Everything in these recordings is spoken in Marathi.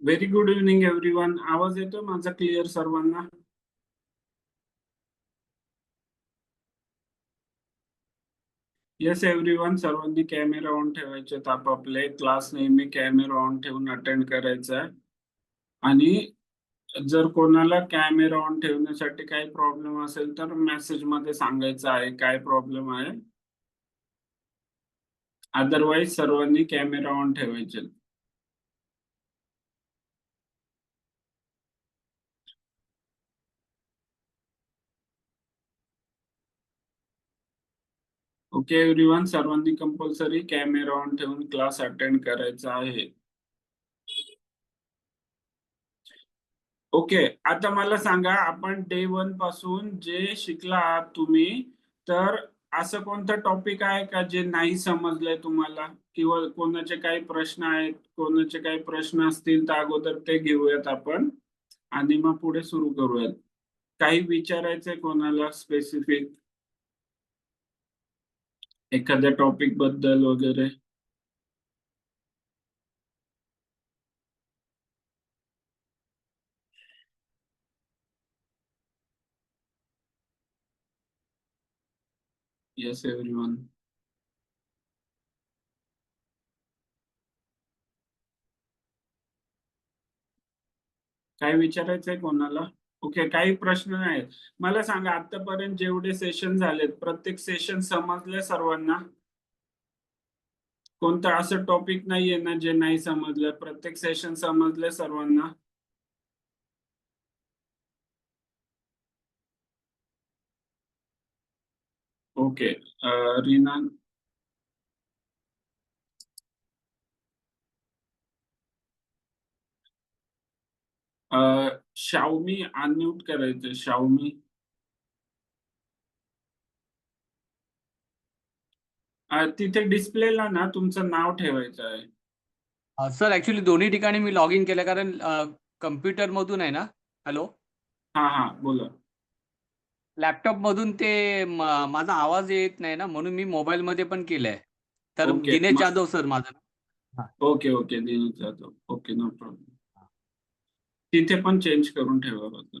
Very good evening everyone. आवाज येतोय माझा क्लिअर सर्वांना? येस एव्हरीवन, सर्वांनी कॅमेरा ऑन ठेवायचे. आपापले क्लास नेहमी कॅमेरा ऑन ठेवून अटेंड करायचा आहे. आणि जर कोणाला कॅमेरा ऑन ठेवण्यासाठी काही प्रॉब्लेम असेल तर मेसेज मध्ये सांगायचं आहे काय प्रॉब्लेम आहे. अदरवाईज सर्वांनी कॅमेरा ऑन ठेवायचे. ओके एव्हरीवन, सर्वांनी कंपल्सरी कॅमेरा ऑन ठेवून क्लास अटेंड करायचा आहे. ओके, आता मला सांगा, आपण डे 1 पासून जे शिकला आहात तुम्ही, तर असं कोणतं टॉपिक आहे का जे नाही समजलंय तुम्हाला, किंवा कोणाचे काही प्रश्न आहेत? कोणाचे काही प्रश्न असतील तर अगोदर ते घेऊयात आपण आणि मग पुढे सुरू करूयात. काही विचारायचंय कोणाला स्पेसिफिक एखाद्या टॉपिक बद्दल वगैरे? Yes everyone. काय विचारायचंय कोणाला? ओके, काही प्रश्न नाहीत. मला सांगा, आतापर्यंत जेवढे सेशन झालेत प्रत्येक सेशन समजले सर्वांना? कोणतं असं टॉपिक नाहीये ना जे नाही समजलं? प्रत्येक सेशन समजले सर्वांना? ओके. रीना. शावमी अनम्यूट करायचं. शावमी. तिथे डिस्प्लेला ना तुमचं नाव ठेवायचं आहे. सर ऍक्च्युली दोन्ही ठिकाणी मी लॉग इन केलं, कारण कम्प्युटर मधून आहे ना. हॅलो. हा हा, बोला. लॅपटॉप मधून ते माझा आवाज येत नाही ना, म्हणून मी मोबाईल मध्ये पण केलंय. तर ओके दिनेश जाधव सर माझं नाव. हा. Okay okay, Dinesh Jadhav. Okay, no problem. तिथे पण चेंज करून ठेवा बघा.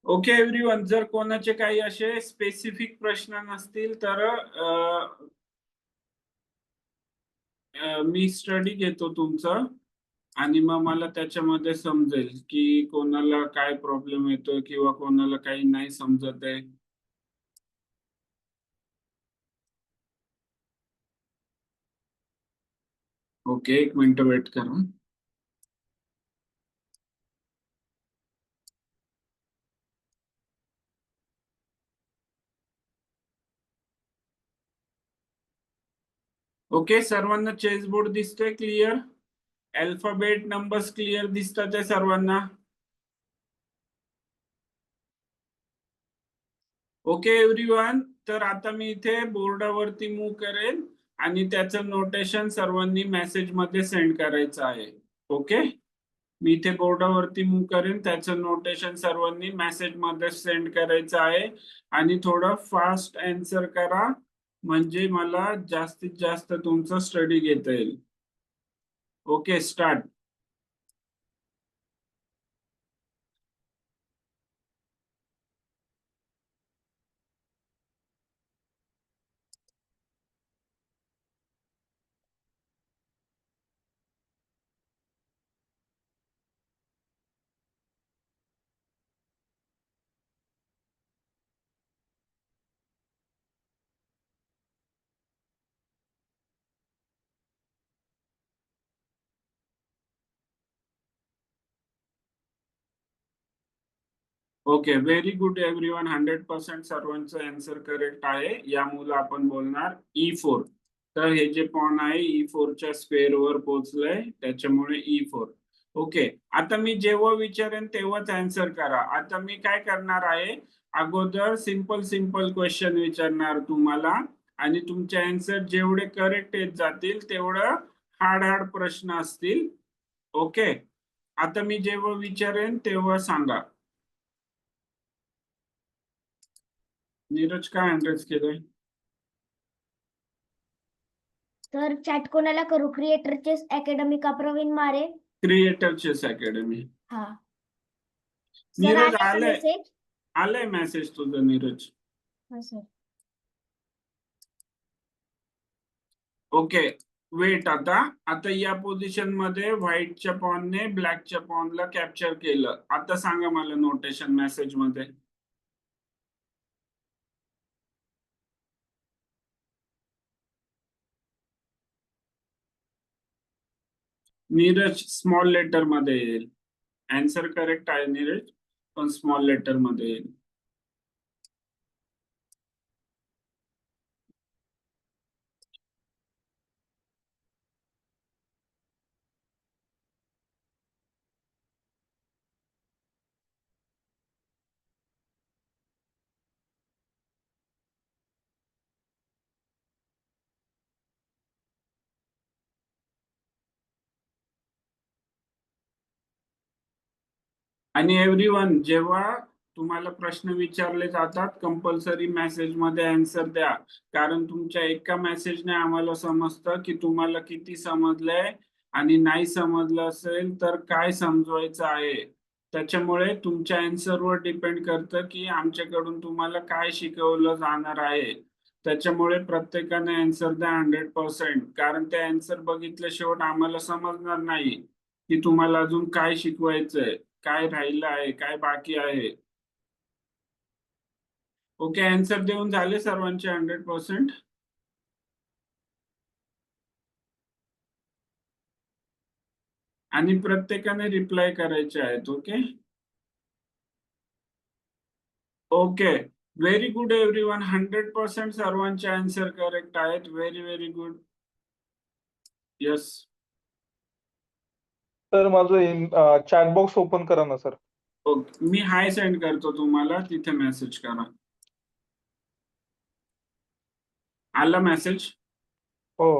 ओके एव्हरीवन, जर कोणाचे काही असे स्पेसिफिक प्रश्न नसतील तर मी स्टडी घेतो तुमचं, आणि मग मला त्याच्यामध्ये समजेल की कोणाला काय प्रॉब्लेम येतोय किंवा कोणाला काही नाही समजत आहे. ओके, एक मिनिट वेट करा. ओके, सर्वांना चेसबोर्ड दिसतोय क्लिअर? अल्फाबेट नंबर्स क्लिअर दिसतात आहे सर्वांना? ओके एव्हरीवन, तर आता मी इथे बोर्डावरती मूव्ह करेन आणि त्याचं नोटेशन सर्वांनी मेसेज मध्ये सेंड करायचं आहे. ओके, मी इथे बोर्डावरती मूव्ह करेन, त्याचं नोटेशन सर्वांनी मेसेज मध्ये सेंड करायचं आहे. आणि थोडं फास्ट आन्सर करा, म्हणजे मला जास्तीत जास्त तुमचं स्टडी घेता येईल. Okay, start. Okay, very good everyone. 100% सर्वांचं आन्सर करेक्ट आहे. या मुलं आपण बोलणार E4. तर हे जे पॉन आहे E4च्या स्क्वेअर वर पोहोचलंय, त्याच्यामुळे E4. ओके, आता मी जेव्हा विचारेन तेव्हाच आन्सर करा. आता मी काय करणार आहे, अगोदर सिंपल सिंपल क्वेश्चन विचारणार तुम्हाला, आणि तुमचे आन्सर जेवढे करेक्ट येत जातील तेवढं हार्ड हार्ड प्रश्न असतील. ओके, आता मी जेव्हा विचारेन तेव्हा सांगा. नीरज, काय अँड्रेस केलंय? तर चॅट कोणाला करू? क्रिएटर चेस अकॅडमी का Praveen Mare? Creator chess academy. हा सर, नीरज आला का आलंय मेसेज? आलंय मेसेज तुझं नीरज. हा सर. ओके वेट, आता या पोझिशन मध्ये व्हाईटच्या पॉनने ब्लॅकच्या पॉनला कॅप्चर केलं. आता सांगा मला नोटेशन मेसेज मध्ये. नीरज स्मॉल लेटर मध्ये येईल. आन्सर करेक्ट आहे नीरज, पण स्मॉल लेटर मध्ये येईल. आणि एव्हरीवन, जेव्हा तुम्हाला प्रश्न विचारले जातात कंपल्सरी मेसेज मध्ये आन्सर द्या, कारण तुमच्या एका मेसेजने आम्हाला समजतं की तुम्हाला किती समजलंय, आणि नाही समजलं असेल तर काय समजवायचं आहे. त्याच्यामुळे तुमच्या आन्सरवर डिपेंड करतं की आमच्याकडून तुम्हाला काय शिकवलं जाणार आहे. त्याच्यामुळे प्रत्येकाने आन्सर द्या 100%, कारण ते आन्सर बघितल्याशिवाय आम्हाला समजणार नाही की तुम्हाला अजून काय शिकवायचंय, काय राहिलं आहे, काय बाकी आहे. ओके, आन्सर देऊन झाले सर्वांचे 100%. आणि प्रत्येकाने रिप्लाय करायचे आहेत. Okay okay, very good everyone, 100% सर्वांचे आन्सर करेक्ट आहेत. Very very good. Yes sir माझं चॅट बॉक्स ओपन करा ना सर. ओके, मी हाय सेंड करतो तुम्हाला, तिथे मेसेज करा. आला मेसेज? हो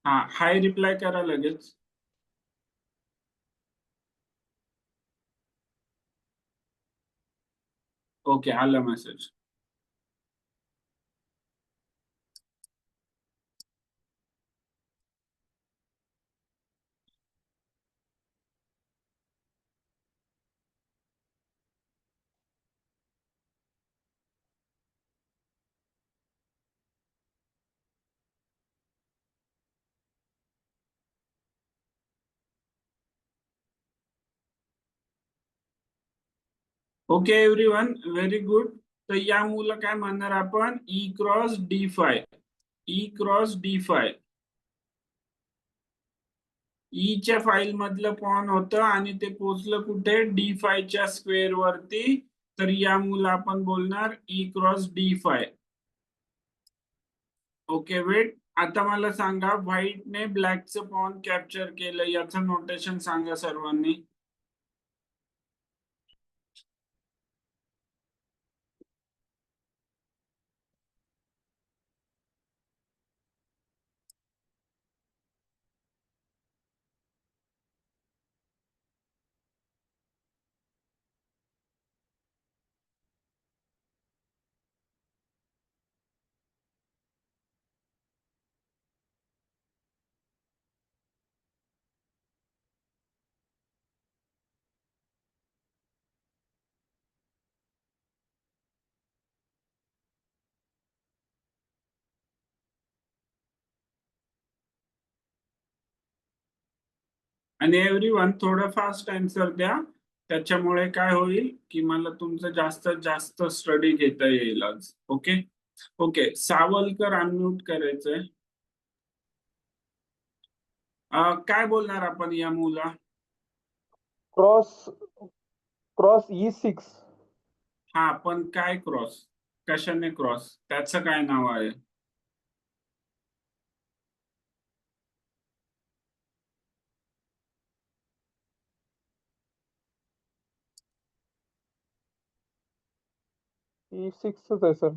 हा, हाय रिप्लाय करा लगेच. ओके, आला message. Okay everyone, very good. तर या मूला काय म्हणणार आपण? E×D5. E×D5. च्या फाईल मधलं पॉन होतं आणि ते पोचलं कुठे? D5 च्या स्क्वेअर वरती. तर या मूला आपण बोलणार E×D5. ओके वेट, आता मला सांगा, व्हाईटने ब्लॅकचं पॉन कॅप्चर केलं, याचं नोटेशन सांगा सर्वांनी. आणि एव्हरीवन थोडं फास्ट आन्सर द्या, त्याच्यामुळे काय होईल की मला तुमचं जास्तीत जास्त स्टडी घेता येईल आज. ओके ओके, सावलकर अनम्यूट करायचंय. काय बोलणार आपण या मुला? Cross E6. हा, पण काय क्रॉस? कशाने क्रॉस? त्याचं काय नाव आहे? E6च आहे सर.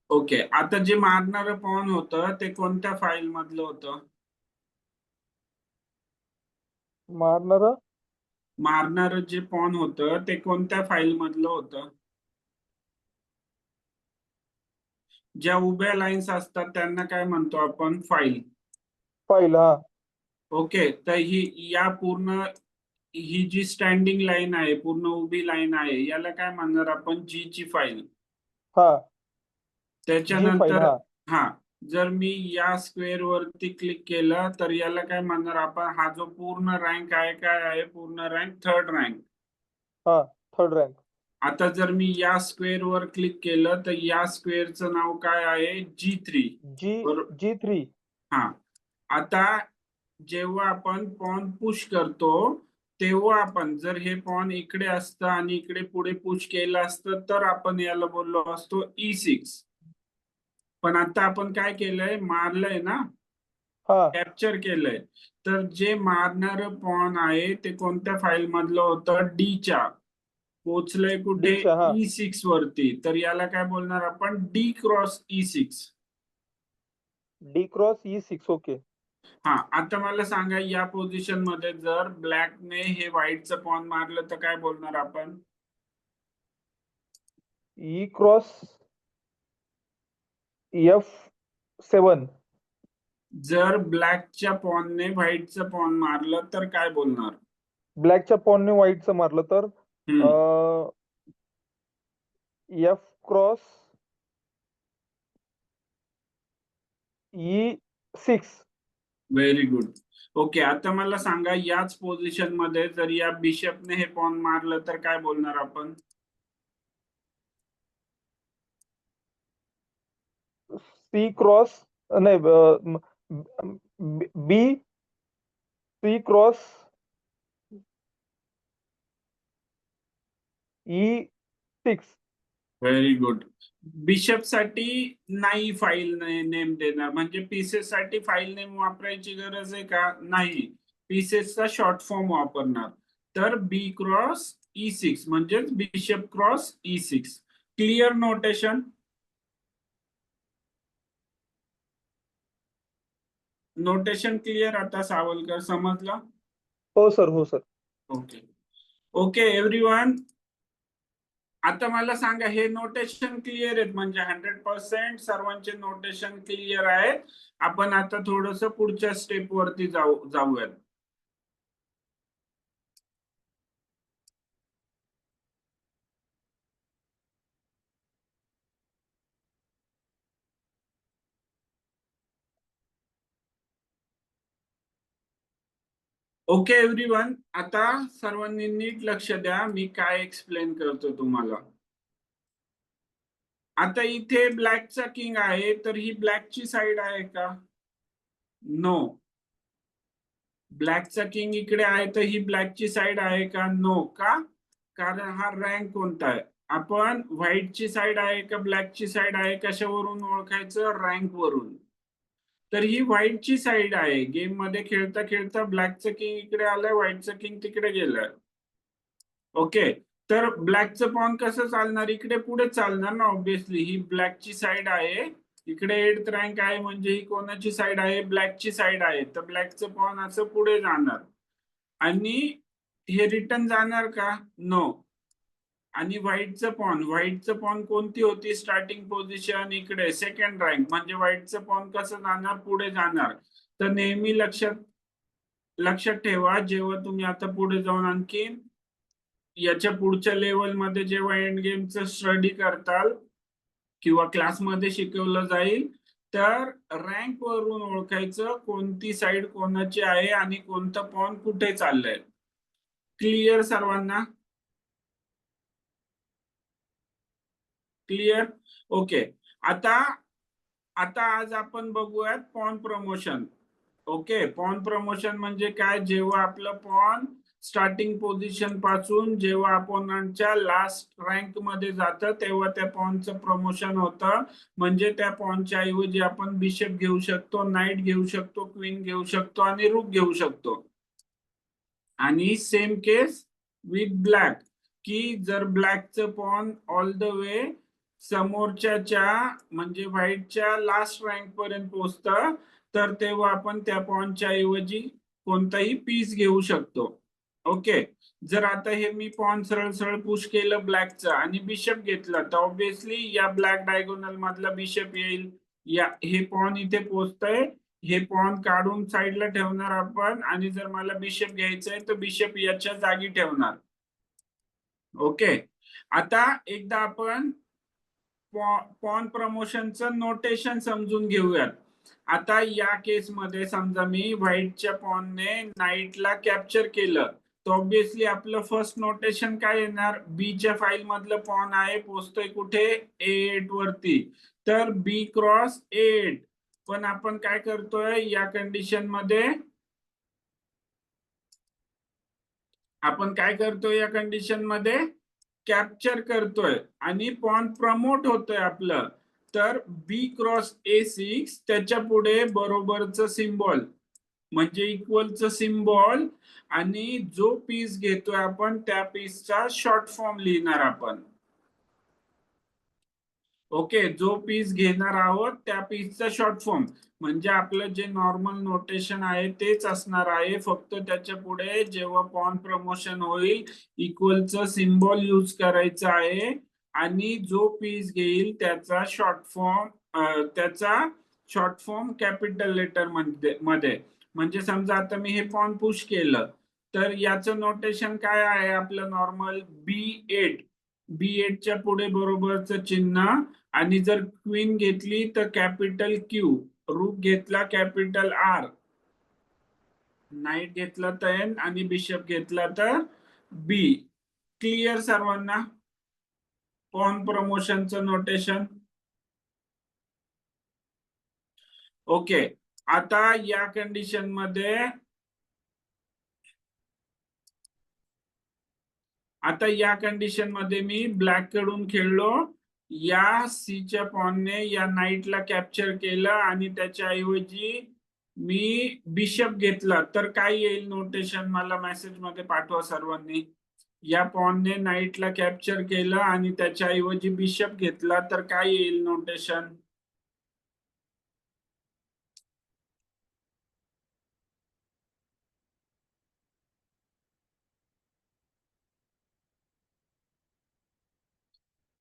ओके, आता जे मारणारं पॉन होतं ते कोणत्या फाईल मधलं होतं? मारणारं जे पॉन होतं ते कोणत्या फाईल मधलं होतं? ज्या उभ्या लाईन्स असतात त्यांना काय म्हणतो आपण? फाईल. फाईल, हा. ओके, तर या पूर्ण ही जी स्टँडिंग लाईन आहे, पूर्ण उभी लाईन आहे, याला काय म्हणणार आपण? जी ची फाईल. हा, जी फाईल, त्याच्यानंतर हा. हा, जर मी या स्क्वेअर वरती क्लिक केलं तर याला काय म्हणणार आपण? हा जो पूर्ण रँक आहे काय आहे? पूर्ण रँक थर्ड रँक. हा, थर्ड रँक. आता जर मी या स्क्वेअर वर क्लिक केलं तर या स्क्वेअरचं नाव काय आहे? G3. G3. हा, आता जेव्हा आपण पॉन पुश करतो तेव्हा आपण जर हे पॉन इकडे असतं आणि इकडे पुढे पुश केलं असतं तर आपण याला बोललो असतो E6. पण आता आपण काय केलंय? मारलंय ना, हा, कॅप्चर केलंय. तर जे मारणार पॉन आहे ते कोणत्या फाईल मधलं होतं? डीच्या. पोचलंय कुठे? डी च्या, हा. E6 वरती. तर याला काय बोलणार आपण? D cross E6. D cross E6. Okay. हा, आता मला सांगा या पोझिशन मध्ये जर ब्लॅकने हे व्हाईटचं पॉन मारलं तर काय बोलणार आपण? E cross F7. जर ब्लॅकच्या पॉनने व्हाईटचं पॉन मारलं तर काय बोलणार? ब्लॅकच्या पॉनने व्हाईटचं मारलं तर F cross E6. Very good. Okay, आता मला सांगा याच पोझिशन मध्ये जर या बिशपने हे पॉन मारलं तर काय बोलणार आपण? C क्रॉस, नाही, B, C cross E6. Very good. Bishop साठी नाही फाईल नेम देणार, म्हणजे पीसेस साठी फाईल नेम वापरायची गरज आहे का? नाही. पीसेसचा शॉर्ट फॉर्म वापरणार. तर बी क्रॉस E6 म्हणजेच bishop cross E6. Clear notation? Notation clear आता सावलकर? समजलं? हो सर, हो सर. ओके. ओके एव्हरीवन, आता मला सांगा हे नोटेशन क्लिअर आहेत? म्हणजे 100% सर्वांचे नोटेशन क्लिअर आहेत. आपण आता थोडस पुढच्या स्टेप वरती जाऊयात. ओके एव्हरीवन, आता सर्वांनी नीट लक्ष द्या, मी काय एक्सप्लेन करतो तुम्हाला. आता इथे ब्लॅकचा किंग आहे, तर ही ब्लॅकची साइड आहे का? नो. ब्लॅकचा किंग इकडे आहे तर ही ब्लॅकची साइड आहे का? नो. का? कारण हा रँक कोणता आहे? आपण व्हाईटची साइड आहे का ब्लॅकची साइड आहे कशावरून ओळखायचं? रँक वरून. तर ही व्हाईटची साइड आहे. गेम मध्ये खेळता खेळता ब्लॅकचं किंग इकडे आलंय, व्हाईटचं किंग तिकडे गेलंय. ओके, तर ब्लॅकचं पॉन कसं चालणार? इकडे पुढे चालणार ना ऑब्विसली. ही ब्लॅकची साइड आहे, इकडे 8th रँक आहे, म्हणजे ही कोणाची साइड आहे? ब्लॅकची साइड आहे. तर ब्लॅकचं पॉन असं पुढे जाणार आणि हे रिटर्न जाणार का? नो. आणि व्हाईटचं पॉन कोणती होती स्टार्टिंग पोझिशन? इकडे सेकंड रँक, म्हणजे व्हाईटचं पॉन कसं जाणार? पुढे जाणार. तर नेहमी लक्षात ठेवा, जेव्हा तुम्ही आता पुढे जाऊन आणखी याच्या पुढच्या लेवलमध्ये जेव्हा एंड गेमचं स्टडी करताल किंवा क्लासमध्ये शिकवलं जाईल, तर रँक वरून ओळखायचं कोणती साइड कोणाची आहे आणि कोणतं पॉन कुठे चाललंय. क्लिअर सर्वांना? क्लिअर? ओके, आता आज आपण बघूयात pawn promotion. Okay, pawn promotion म्हणजे काय? जेव्हा आपलं पॉन स्टार्टिंग पोझिशन पासून जेव्हा अपोनंटच्या लास्ट रँक मध्ये जातं तेव्हा त्या पॉनचं प्रमोशन होतं. म्हणजे त्या पॉनच्या ऐवजी आपण बिशप घेऊ शकतो, नाईट घेऊ शकतो, क्वीन घेऊ शकतो आणि रूक घेऊ शकतो. आणि सेम केस विथ ब्लॅक, की जर ब्लॅकचं पॉन ऑल द वे समोरच्या म्हणजे व्हाईटच्या लास्ट रँक पर्यंत पोहोचतं, तर तेव्हा आपण त्या पॉनच्या ऐवजी कोणताही पीस घेऊ शकतो. ओके. जर आता हे मी पॉन सरळ सरळ पुश केलं ब्लॅकचं आणि बिशप घेतला तर ऑब्विसली या ब्लॅक डायगोनल मधला बिशप येईल. या हे पॉन इथे पोहोचतंय, हे पॉन काढून साईडला ठेवणार आपण आणि जर मला बिशप घ्यायचंय तर बिशप याच्या जागी ठेवणार. ओके. आता एकदा आपण पॉन प्रमोशनचं नोटेशन समजून घेऊयात. आता या केसमध्ये समजा मी व्हाईटच्या पॉनने नाईटला कॅप्चर केलं तर ऑब्विसली आपलं फर्स्ट नोटेशन काय येणार, बीच्या फाईल मधलं पॉन आहे पोहोचतोय कुठे A8 वरती, तर बी क्रॉस A8. पण आपण काय करतोय या कंडिशन मध्ये, आपण काय करतोय या कंडिशन मध्ये कॅप्चर करतोय आणि पॉन प्रमोट होतोय आपलं. तर बी क्रॉस A6 त्याच्या पुढे बरोबरचं सिम्बॉल म्हणजे इक्वलचं सिम्बॉल आणि जो पीस घेतोय आपण त्या पीसचा शॉर्ट फॉर्म लिहिणार आपण. ओके. जो पीस घेणार आहोत त्या पीसचा शॉर्ट फॉर्म म्हणजे आपलं जे नॉर्मल नोटेशन आहे तेच असणार आहे, फक्त त्याच्या पुढे जेव्हा पॉन प्रमोशन होईल इक्वलचं सिम्बॉल यूज करायचं आहे आणि जो पीस घेईल त्याचा शॉर्ट फॉर्म कॅपिटल लेटर मध्ये. म्हणजे समजा आता मी हे पॉन पुश केलं तर याचं नोटेशन काय आहे आपलं नॉर्मल B8 च्या पुढे बरोबरचं चिन्ह आणि जर क्वीन घेतली तर कॅपिटल Q, रूक घेतला कॅपिटल R, नाईट घेतला तर N आणि बिशप घेतला तर B. क्लिअर सर्वांना पॉन प्रमोशनचं नोटेशन? ओके. आता या कंडिशन मध्ये मी ब्लॅक कडून खेळलो, या सीच्या पॉनने या नाईटला कॅप्चर केलं आणि त्याच्या ऐवजी मी बिशप घेतला तर काय येईल नोटेशन, मला मेसेज मध्ये पाठवा सर्वांनी. या पॉनने नाईटला कॅप्चर केलं आणि त्याच्या ऐवजी बिशप घेतला तर काय येईल notation?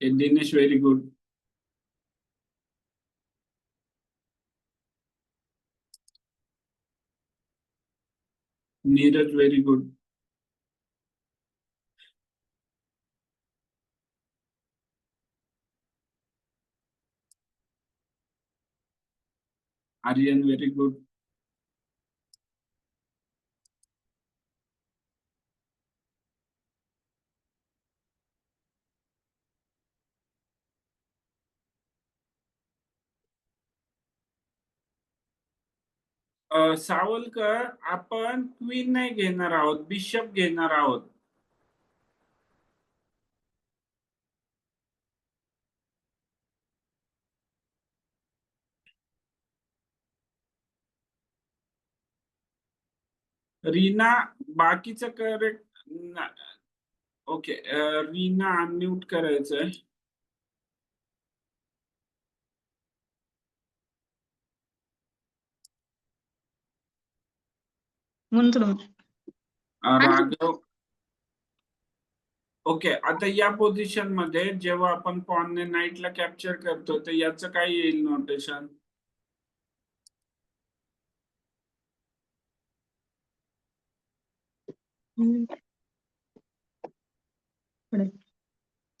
Dinesh very good. Neeraj very good. Aryan very good. Savalkar, आपण क्वीन नाही घेणार आहोत, बिशप घेणार आहोत. रीना बाकीचं करेक्ट. ओके. रीना अनम्यूट करायचंय. राघव. ओके. आता या पोझिशन मध्ये जेव्हा आपण पॉनने नाईटला कॅप्चर करतो तर याचं काय येईल नोटेशन?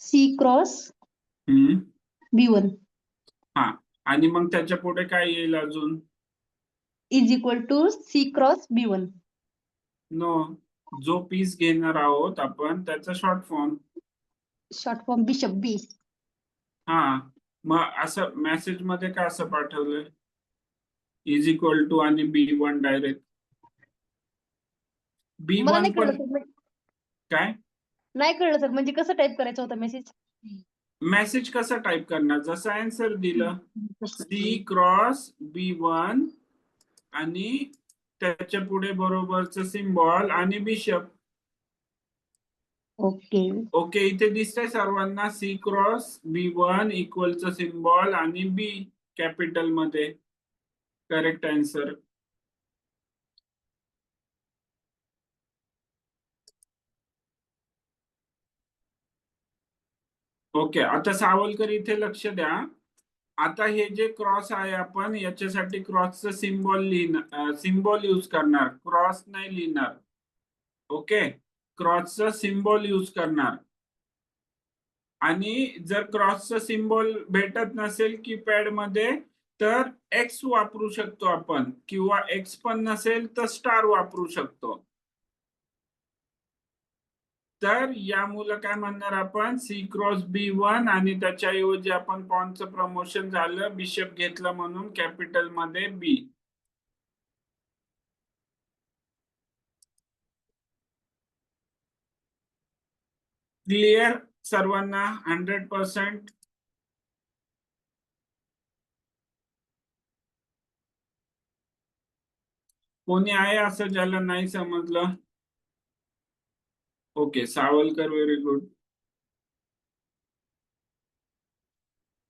C क्रॉस B1 हा. आणि मग त्याच्या पुढे काय येईल अजून? Is equal to C cross B1. No, जो पीस घेणार आहोत आपण त्याचा short form. Short form bishop B. हा. मग असं मेसेज मध्ये का असं पाठवलंय इज इक्वल टू आणि B1 डायरेक्ट? मला नाही B1 कळलं पण सर, काय नाही कळलं सर, म्हणजे कसं टाईप करायचं होतं मेसेज? मेसेज कसं टाईप करणार, जसं आन्सर दिलं C क्रॉस B1 आणि त्याच्या पुढे बरोबरचं सिम्बॉल आणि बिशप. ओके. ओके. इथे दिसतंय सर्वांना C क्रॉस B1 इक्वलचं सिम्बॉल आणि B कॅपिटल मध्ये. Correct answer. ओके, आता सावलकर इथे लक्ष द्या. आता हे जे क्रॉस आहे आपण याच्यासाठी क्रॉसचं सिम्बॉल यूज करणार, क्रॉस नाही लिहिणार. ओके, क्रॉसचं सिम्बॉल यूज करणार. आणि जर क्रॉसचं सिम्बॉल भेटत नसेल कीपॅड मध्ये तर एक्स वापरू शकतो आपण, किंवा एक्स पण नसेल तर स्टार वापरू शकतो. तर या मुलं काय म्हणणार आपण, सी क्रॉस B1 आणि त्याच्याऐवजी आपण पॉनचं प्रमोशन झालं, बिशप घेतलं म्हणून कॅपिटल मध्ये बी. क्लिअर सर्वांना 100%? कोणी आहे असं ज्याला नाही समजलं? Okay, Savalkar very good.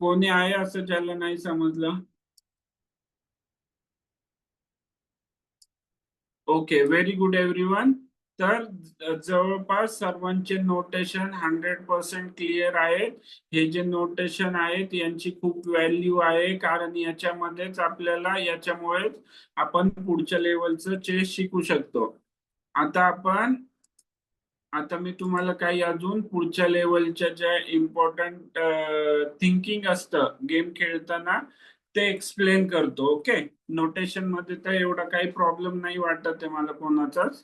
कोणी आहे असं ज्याला नाही समजलं? Okay, very good everyone. तर जवळपास सर्वांचे नोटेशन 100% क्लिअर आहेत. हे जे नोटेशन आहेत यांची खूप व्हॅल्यू आहे, कारण याच्यामध्येच आपल्याला, याच्यामुळेच आपण पुढच्या लेवलचं चेस शिकू शकतो. आता मी तुम्हाला काही अजून पुढच्या लेवलच्या ज्या इम्पॉर्टंट थिंकिंग असतं गेम खेळताना ते एक्सप्लेन करतो. ओके, नोटेशन मध्ये तर एवढा काही प्रॉब्लेम नाही वाटत आहे मला कोणाचाच.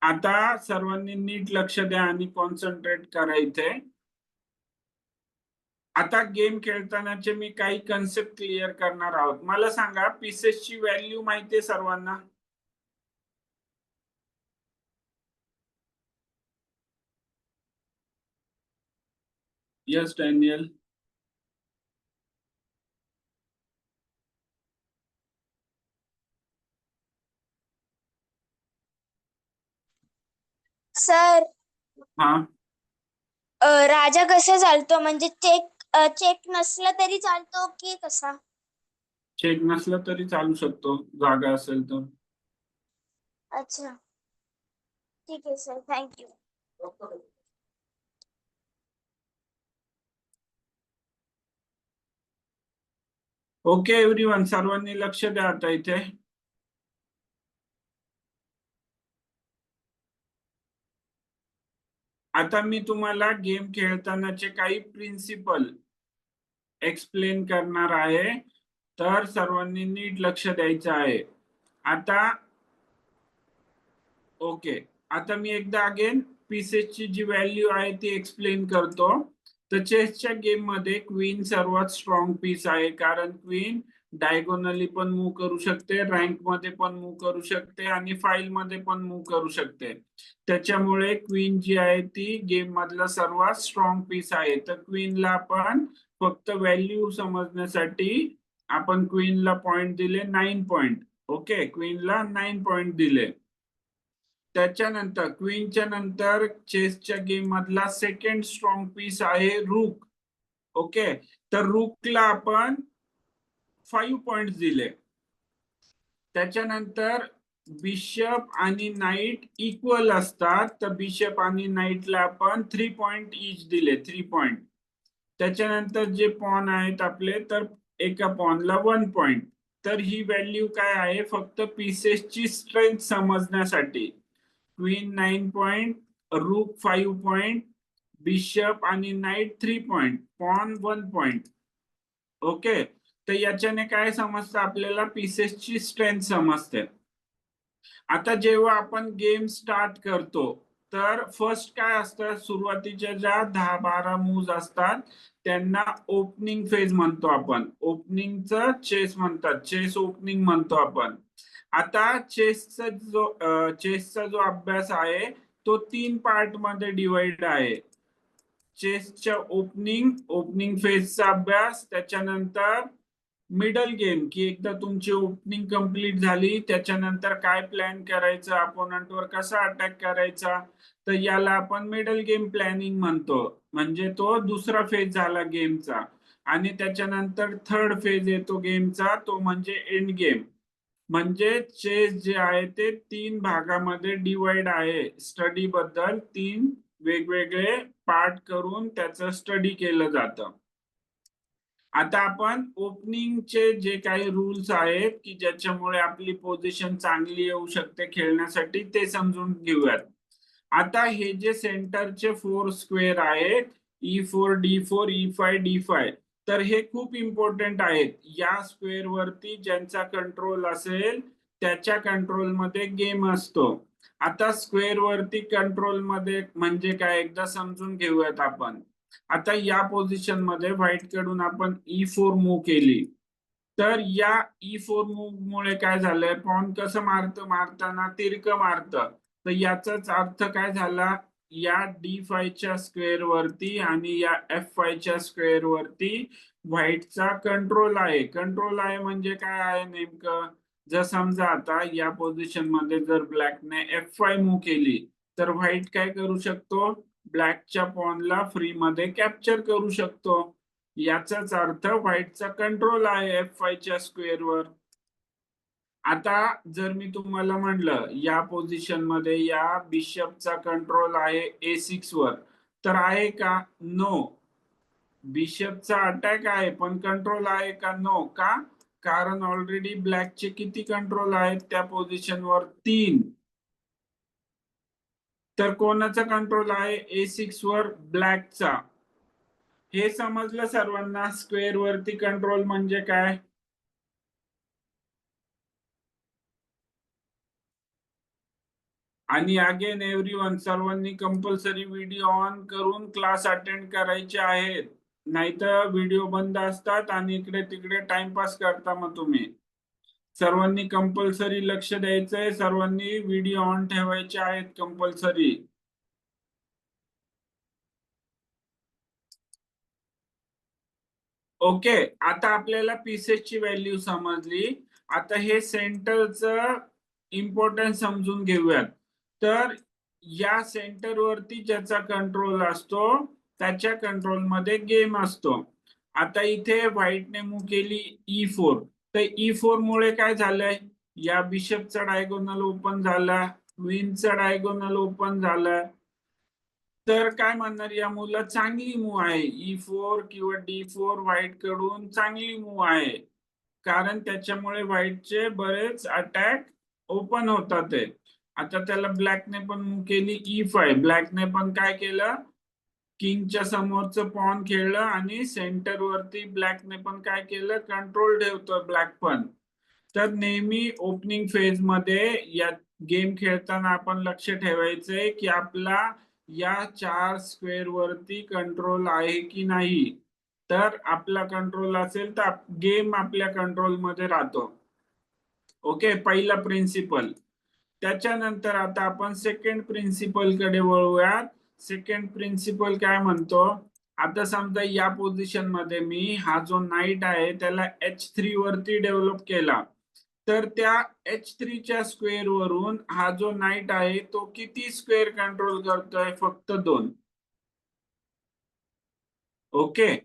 आता सर्वांनी नीट लक्ष द्या आणि कॉन्सन्ट्रेट करा इथे. आता गेम खेळतानाचे मी काही कन्सेप्ट क्लिअर करणार आहोत. मला सांगा, पीसेसची व्हॅल्यू माहिती आहे सर्वांना? Yes Daniel. सर, हा, राजा कसा चालतो, म्हणजे चेक नसला तरी चालतो की कसा? चेक नसला तरी चालू शकतो जागा असेल तर. अच्छा, ठीक आहे सर, थँक्यू. ओके एव्हरीवन, सर्वांनी लक्ष द्या आता इथे. आता मी तुम्हाला गेम खेळतानाचे काही प्रिन्सिपल एक्सप्लेन करणार आहे, तर सर्वांनी नीट लक्ष द्यायचं आहे. आता ओके, आता मी एकदा अगेन पीसेसची जी व्हॅल्यू आहे ती एक्सप्लेन करतो. तर चेसच्या गेम मध्ये क्वीन सर्वात स्ट्रॉंग पीस आहे, कारण क्वीन डायगोनली पण मूव्ह करू शकते, रँक मध्ये पण मूव्ह करू शकते आणि फाईल मध्ये पण मूव्ह करू शकते. त्याच्यामुळे क्वीन जी आहे ती गेम मधला सर्वात स्ट्रॉंग पीस आहे. तर क्वीनला आपण फक्त व्हॅल्यू समजण्यासाठी आपण क्वीनला पॉइंट दिले 9 पॉइंट. ओके, क्वीनला 9 पॉइंट दिले. त्याच्यानंतर क्वीनच्या नंतर चेसच्या गेम मधला सेकंड स्ट्रॉंग पीस आहे रूक. ओके, तर रूकला आपण 5 पॉइंट दिले. त्याच्यानंतर बिशप आणि नाईट इक्वल असतात, तर बिशप आणि नाईटला आपण 3 पॉइंट इच दिले, 3 पॉइंट. त्याच्यानंतर जे पॉन आहेत आपले, तर एका पॉनला 1 पॉइंट. तर ही व्हॅल्यू काय आहे, फक्त पीसेसची स्ट्रेंथ समजण्यासाठी. Queen 9 point, rook 5 point, bishop आणि knight 3 point, pawn 1 point. Okay, तर याच्याने काय समजतं आपल्याला, पीसेसची स्ट्रेंथ समजते. आता जेव्हा आपण गेम स्टार्ट करतो तर फर्स्ट काय असतं, सुरुवातीच्या ज्या 10-12 मूव्ज असतात त्यांना ओपनिंग फेज म्हणतो आपण. ओपनिंगचं चेस म्हणतात, चेस ओपनिंग म्हणतो आपण. आता चेसचा जो अभ्यास आहे तो 3 पार्ट मध्ये डिवाइड आहे. चेसच्या ओपनिंग फेजचा अभ्यास, त्याच्यानंतर मिडल गेम, की एकदा तुमची ओपनिंग कंप्लीट झाली त्याच्यानंतर काय प्लॅन करायचं, अपोनंटवर कसा अटॅक करायचा, तर याला आपण मिडल गेम प्लॅनिंग म्हणतो. म्हणजे तो दुसरा फेज झाला गेमचा. आणि त्याच्यानंतर थर्ड फेज येतो गेमचा, तो म्हणजे एंड गेम. म्हणजे चेस जे आहे ते 3 भागामध्ये डिवाइड आहे. स्टडी बद्दल 3 वेगवेगळे पार्ट करून त्याचं स्टडी केलं जातं. आता आपण ओपनिंगचे जे काही रूल्स आहेत की ज्याच्यामुळे आपली पोझिशन चांगली येऊ शकते खेळण्यासाठी ते समजून घेऊयात. आता हे जे सेंटरचे 4 स्क्वेअर आहेत E4 D4 E5 D5 तर हे खूप इम्पॉर्टंट आहेत. या स्क्वेअर वरती ज्यांचा कंट्रोल असेल त्याच्या कंट्रोल मध्ये गेम असतो. आता स्क्वेअर वरती कंट्रोल मध्ये म्हणजे काय एकदा समजून घेऊयात आपण. आता या पोझिशन मध्ये व्हाईट कडून आपण E4 मूव्ह केली तर या E4 मूव्ह मुळे काय झालंय पॉन कसं मारताना तिरकं मारतं. तर याचाच अर्थ काय झाला या D5 च्या स्क्वेअर वरती आणि या F5 च्या स्क्वेअर वरती व्हाईटचा कंट्रोल आहे. कंट्रोल आहे म्हणजे काय आहे नेमकं. जर समजा आता या पोझिशन मध्ये जर ब्लॅकने F5 मूव्ह केली तर व्हाईट काय करू शकतो ब्लॅकच्या पॉनला फ्री मध्ये कॅप्चर करू शकतो. याचाच अर्थ व्हाईटचा कंट्रोल आहे F5 च्या स्क्वेअर वर. आता जर मी तुम्हाला म्हणलं या पोझिशन मध्ये या बिशपचा कंट्रोल आहे A6 वर तर आहे का नो. बिशपचा अटॅक आहे पण कंट्रोल आहे का नो. का कारण ऑलरेडी ब्लॅकचे किती कंट्रोल आहेत त्या पोझिशन वर 3. तर कोणाचा कंट्रोल आहे A6 वर ब्लॅकचा. हे समजलं सर्वांना. स्क्वेअर वरती कंट्रोल म्हणजे काय. आणि अगेन एव्हरीवन सर्वांनी कंपल्सरी व्हिडिओ ऑन करून क्लास अटेंड करायचे आहेत. नाहीतर व्हिडिओ बंद असतात आणि इकडे तिकडे टाइमपास करता मग तुम्ही. सर्वांनी कंपल्सरी लक्ष द्यायचंय. सर्वांनी व्हिडिओ ऑन ठेवायचे आहेत कंपल्सरी. ओके आता आपल्याला पीसेसची व्हॅल्यू समजली. आता हे सेंटरचं इम्पॉर्टन्स समजून घेऊयात. तर या सेंटर वरती ज्याचा कंट्रोल असतो त्याच्या कंट्रोल मध्ये गेम असतो. आता इथे व्हाईटने मूव्ह केली E4 तर E4 मुळे काय झालंय या बिशपचा डायगोनल ओपन झाला क्वीनचा डायगोनल ओपन झाला. तर काय म्हणणार या मूवला चांगली मूव आहे. E4 किंवा D4 व्हाईट कडून चांगली मूव आहे कारण त्याच्यामुळे व्हाईटचे बरेच अटॅक ओपन होतात. आता त्याला ब्लॅकने पण मूव केली E5 ब्लॅकने पण काय केलं किंगच्या समोरचं पॉन खेळलं आणि सेंटर वरती ब्लॅकने पण काय केलं कंट्रोल ठेवतो ब्लॅक पण. तर नेहमी ओपनिंग फेज मध्ये या गेम खेळताना आपण लक्ष ठेवायचंय की आपला या 4 स्क्वेअर वरती कंट्रोल आहे की नाही. तर आपला कंट्रोल असेल तर गेम आपल्या कंट्रोल मध्ये राहतो. ओके पहिला प्रिन्सिपल. त्याच्यानंतर आता आपण सेकंड प्रिन्सिपल कडे वळूयात. सेकंड प्रिन्सिपल काय म्हणतो. आता समजा या पोझिशन मध्ये मी हा जो नाईट आहे त्याला H3 वरती डेव्हलप केला तर त्या H3 च्या स्क्वेअर वरून हा जो नाईट आहे तो किती स्क्वेअर कंट्रोल करतोय फक्त 2. ओके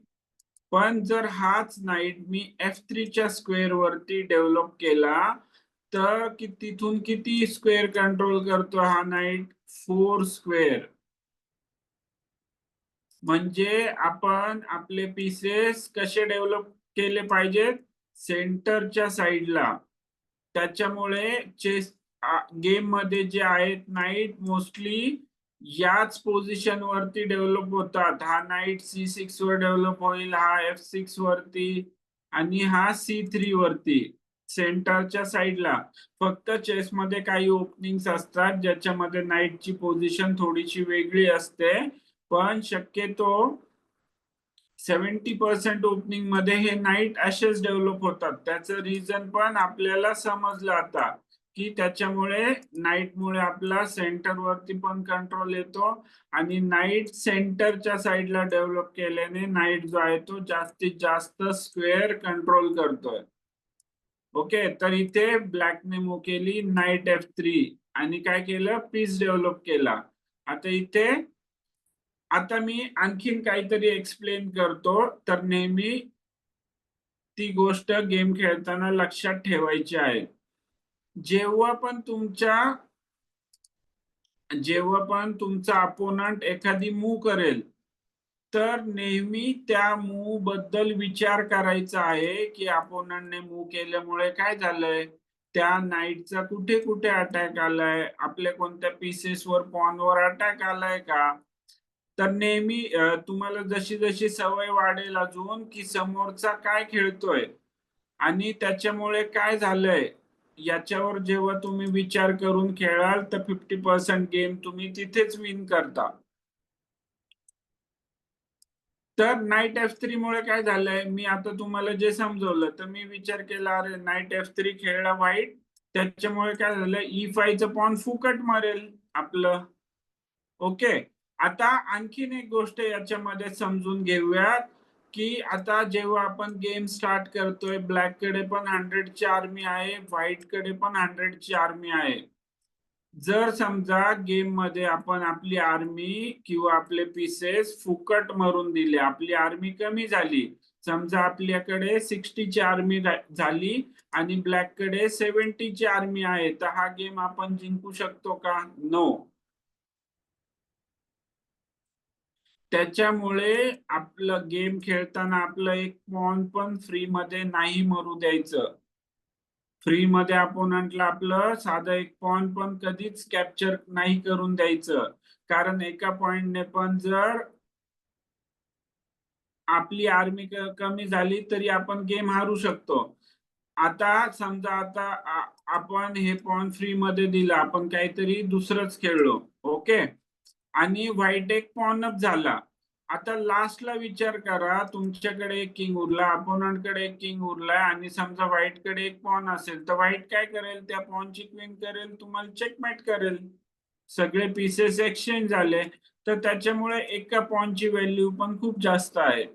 पण जर हाच नाईट मी F3 च्या स्क्वेअर वरती डेव्हलप केला तर तिथून किती स्क्वेअर कंट्रोल करतो हा नाईट 4 स्क्वेअर. म्हणजे आपण आपले पीसेस कसे डेव्हलप केले पाहिजेत सेंटरच्या साइडला. त्याच्यामुळे चेस गेम मध्ये जे आहेत नाईट मोस्टली याच पोझिशन वरती डेव्हलप होतात. हा नाईट C6 वर डेव्हलप होईल हा F6 वरती आणि हा C3 वरती सेंटरच्या साइडला. फक्त चेस मध्ये काही ओपनिंग्स असतात ज्याच्यामध्ये नाईटची पोझिशन थोडीशी वेगळी असते पण शक्यतो 70% ओपनिंग मध्ये हे नाईट असेच डेव्हलप होतात. त्याचं रिझन पण आपल्याला समजलं आता की त्याच्यामुळे नाईट मुळे आपला सेंटर वरती पण कंट्रोल येतो आणि नाईट सेंटरच्या साइडला डेव्हलप केल्याने नाईट जो आहे तो जास्तीत जास्त स्क्वेअर कंट्रोल करतोय. ओके तर इथे ब्लॅकने मूव्ह केली नाईट F3 आणि काय केलं पीस डेव्हलप केला. आता इथे आता मी आणखीन काहीतरी एक्सप्लेन करतो तर नेहमी ती गोष्ट गेम खेळताना लक्षात ठेवायची आहे. जेव्हा पण तुमचा अपोनंट एखादी मूव करेल तर नेहमी त्या मूव बद्दल विचार करायचा आहे की अपोनंटने मूव केल्यामुळे काय झालंय, त्या नाईटचा कुठे कुठे अटॅक आलाय, आपल्या कोणत्या पीसेसवर पॉनवर अटॅक आलाय का. तर नेहमी तुम्हाला जशी जशी सवय वाढेल अजून की समोरचा काय खेळतोय आणि त्याच्यामुळे काय झालंय याच्यावर जेव्हा तुम्ही विचार करून खेळाल तर 50% गेम तुम्ही तिथेच विन करता. तर नाईट F3 मुळे काय झालंय, मी आता तुम्हाला जे समजवलं तर मी विचार केला अरे नाईट F3 खेळला वाईट, त्याच्यामुळे काय झालं E5 चं पॉन फुकट मरेल आपलं. ओके, आता आणखीन एक गोष्ट याच्यामध्ये समजून घेऊयात की आता जेव्हा आपण गेम स्टार्ट करतोय ब्लॅक कडे पण 100 ची आर्मी आहे, व्हाईट कडे पण 100 ची आर्मी आहे. जर समजा गेम मध्ये आपण आपली आर्मी किंवा आपले पीसेस फुकट मरून दिले, आपली आर्मी कमी झाली, समजा आपल्याकडे 60 ची आर्मी झाली आणि ब्लॅक कडे 70 ची आर्मी आहे, तर हा गेम आपण जिंकू शकतो का? नो. त्याच्यामुळे आपलं गेम खेळताना आपलं एक पॉन पण फ्री मध्ये नाही मरू द्यायचं. फ्री मध्ये अपोनंटला आपलं साधं एक पॉन पण कधीच कॅप्चर नाही करून द्यायचं, कारण एका पॉइंटने पण जर आपली आर्मी कमी झाली तरी आपण गेम हारू शकतो. आता समजा आपण हे पॉन फ्री मध्ये दिलं, आपण काहीतरी दुसरंच खेळलो, ओके, आणि व्हाईट एक पॉनच झाला. आता लास्टला विचार करा, तुमच्याकडे एक किंग उरला, अपोनंट कडे एक किंग उरलाय आणि समजा व्हाईट कडे एक पॉन असेल, तर व्हाईट काय करेल, त्या पॉनची क्वीन करेल, तुम्हाला चेकमेट करेल. सगळे पीसेस एक्सचेंज झाले, तर त्याच्यामुळे एका पॉनची व्हॅल्यू पण खूप जास्त आहे.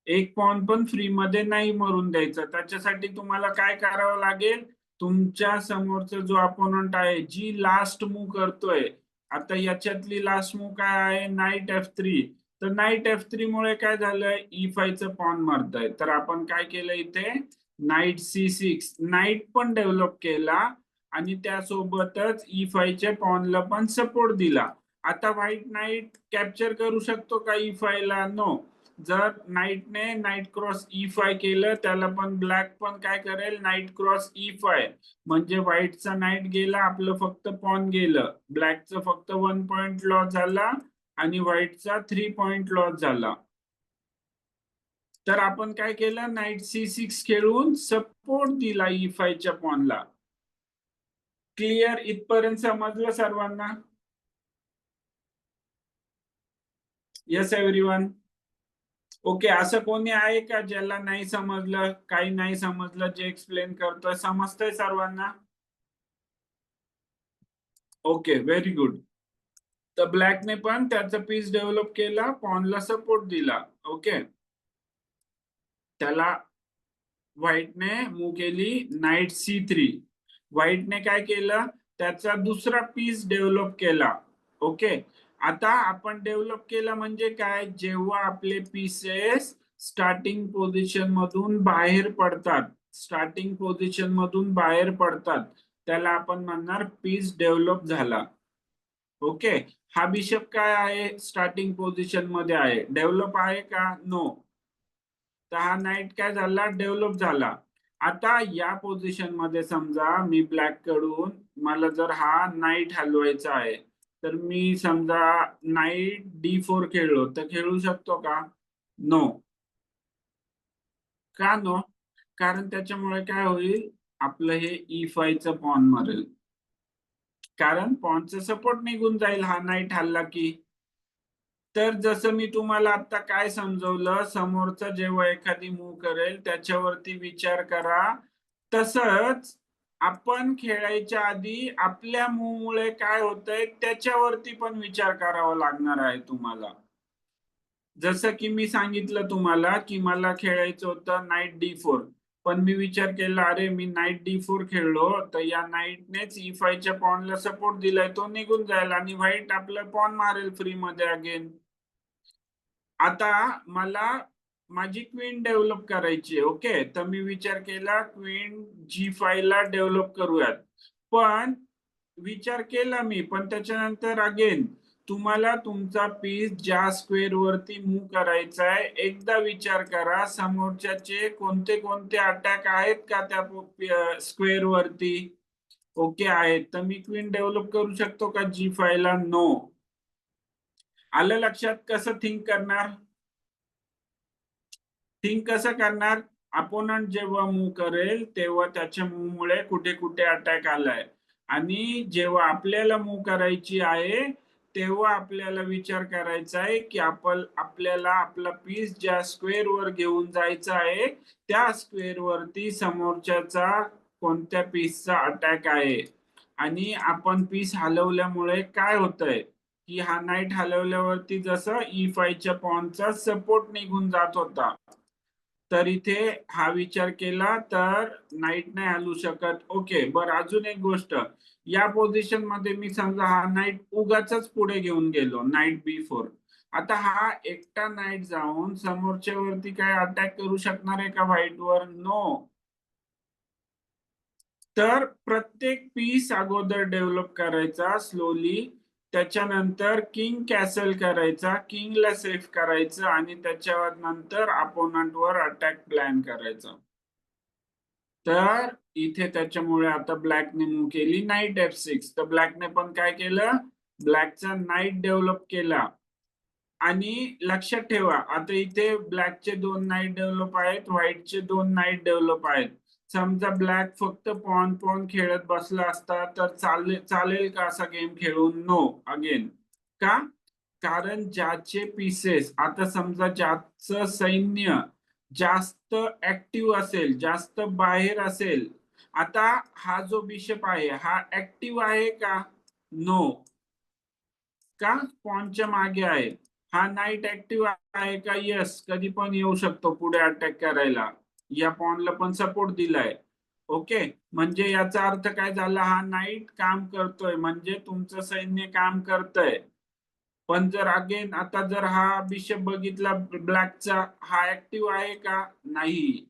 एक पॉन पण फ्री मध्ये नाही मरून द्यायचं. त्याच्यासाठी तुम्हाला काय करावं लागेल, तुमच्या समोरचा जो अपोनंट आहे, जी लास्ट मूव करतोय, आता याच्यातली लास्ट मूव काय आहे, नाईट F3, तर नाईट F3 मुळे काय झालंय, E5 चं पॉन मरतंय. तर आपण काय केलं इथे, नाईट C6 नाईट पण डेव्हलप केला आणि त्यासोबतच E5 च्या पॉनला पण सपोर्ट दिला. आता व्हाईट नाईट कॅप्चर करू शकतो का E5 ला? नो. जर नाईटने नाईट क्रॉस E5 केलं, त्याला पण ब्लॅक पण काय करेल, नाईट क्रॉस E5, म्हणजे व्हाईटचा नाईट गेला, आपलं फक्त पॉन गेलं, ब्लॅकचं फक्त 1 पॉइंट लॉस झाला आणि व्हाईटचा 3 पॉइंट लॉस झाला. तर आपण काय केलं, नाईट C6 खेळून सपोर्ट दिला E5 च्या पॉनला. क्लिअर? इथपर्यंत समजलं सर्वांना? Yes everyone? ओके, असं कोणी आहे का ज्याला नाही समजलं, काही नाही समजलं, जे एक्सप्लेन करतोय समजतंय सर्वांना? Okay, very good. तर ब्लॅकने पण त्याचा पीस डेव्हलप केला, पॉनला सपोर्ट दिला, ओके. त्याला व्हाईटने मूव केली नाईट C3, व्हाईटने काय केलं, त्याचा दुसरा पीस डेव्हलप केला, ओके. आता आपण डेव्हलप केला म्हणजे काय, जेव्हा आपले पीसेस स्टार्टिंग पोझिशन मधून बाहेर पडतात, स्टार्टिंग पोझिशन मधून बाहेर पडतात, त्याला आपण म्हणणार पीस डेव्हलप झाला, ओके. हा बिशप काय आहे, स्टार्टिंग पोझिशन मध्ये आहे, डेव्हलप आहे का? नो. तर हा नाईट काय झाला, डेव्हलप झाला. आता या पोझिशन मध्ये समजा मी ब्लॅक कडून, मला जर हा नाईट हलवायचा आहे, तर मी समजा नाईट D4 खेळलो, तर खेळू शकतो का? नो. का नो? कारण त्याच्यामुळे काय होईल, आपलं हे E5 चं पॉन मरेल, कारण पॉनचा सपोर्ट निघून जाईल हा नाईट हल्ला की. तर जसं मी तुम्हाला आता काय समजवलं, समोरचा जेव्हा एखादी मूव करेल त्याच्यावरती विचार करा, तसंच आपण खेळायच्या आधी आपल्या मूव मुळे काय होतंय त्याच्यावरती पण विचार करावा लागणार आहे तुम्हाला. जसं की मी सांगितलं तुम्हाला की मला खेळायचं होतं नाईट D4, पण मी विचार केला अरे मी नाईट D4 खेळलो तर या नाईटनेच E5 च्या पॉनला सपोर्ट दिलाय, तो निघून जाईल आणि व्हाईट आपलं पॉन मारेल फ्री मध्ये अगेन. आता मला माझी क्वीन डेव्हलप करायची. ओके, तर मी विचार केला क्वीन G5 ला डेव्हलप करूयात. पण विचार केला मी, पण त्याच्यानंतर अगेन तुम्हाला तुमचा पीस ज्या स्क्वेअर वरती मूव्ह करायचा आहे, एकदा विचार करा समोरच्याचे कोणते कोणते अटॅक आहेत का त्या स्क्वेअर वरती. ओके आहेत, तर मी क्वीन डेव्हलप करू शकतो का G5 ला? नो. आलं लक्षात? कसं थिंक करणार? थिंक कसं करणार? अपोनंट जेव्हा मूव्ह करेल तेव्हा त्याच्या मूव्ह मुळे कुठे कुठे अटॅक आलाय, आणि जेव्हा आपल्याला मूव्ह करायची आहे तेव्हा आपल्याला विचार करायचा आहे की आपल्याला आपला पीस ज्या स्क्वेअर वर घेऊन जायचा आहे त्या स्क्वेअर वरती समोरच्याचा कोणत्या पीसचा अटॅक आहे. आणि आपण पीस हलवल्यामुळे काय होतंय की हा नाईट हलवल्यावरती जसं E5 च्या पॉनचा सपोर्ट निघून जात होता, तर इथे हा विचार केला तर नाईट नाही हलू शकत. ओके, बर अजून एक गोष्ट, या पोझिशन मध्ये मी समजा हा नाईट उगाच पुढे घेऊन गेलो, नाईट B4. आता हा एकटा नाईट जाऊन समोरच्या वरती काय अटॅक करू शकणार आहे का व्हाईट वर? नो. तर प्रत्येक पीस अगोदर डेव्हलप करायचा स्लोली, त्याच्यानंतर किंग कॅसल करायचा, किंगला सेफ करायचं, आणि त्याच्या नंतर अपोनंट वर अटॅक प्लॅन करायचा. तर इथे त्याच्यामुळे आता ब्लॅकने मूव्ह केली नाईट F6, तर ब्लॅकने पण काय केलं, ब्लॅकचा नाईट डेव्हलप केला. आणि लक्षात ठेवा आता इथे ब्लॅकचे 2 नाईट डेव्हलप आहेत, व्हाईटचे 2 नाईट डेव्हलप आहेत. समजा ब्लॅक फक्त पॉन पॉन खेळत बसला असता तर चालेल का असा गेम खेळून? नो. अगेन का? कारण ज्याचे पीसेस, आता समजा ज्याचं सैन्य जास्त ऍक्टिव्ह असेल, जास्त बाहेर असेल, आता हा जो बिशप आहे हा ऍक्टिव्ह आहे का? नो. का? पॉनच्या मागे आहे. हा नाईट ऍक्टिव्ह आहे का? यस, कधी पण येऊ शकतो पुढे अटॅक करायला, या पॉनला पण सपोर्ट दिलाय. ओके, म्हणजे याचा अर्थ काय झाला, हा नाईट काम करतोय म्हणजे तुमचं सैन्य काम करतंय. पण जर अगेन आता जर हा बिशप बघितला ब्लॅकचा, हा ऍक्टिव्ह आहे का? नाही.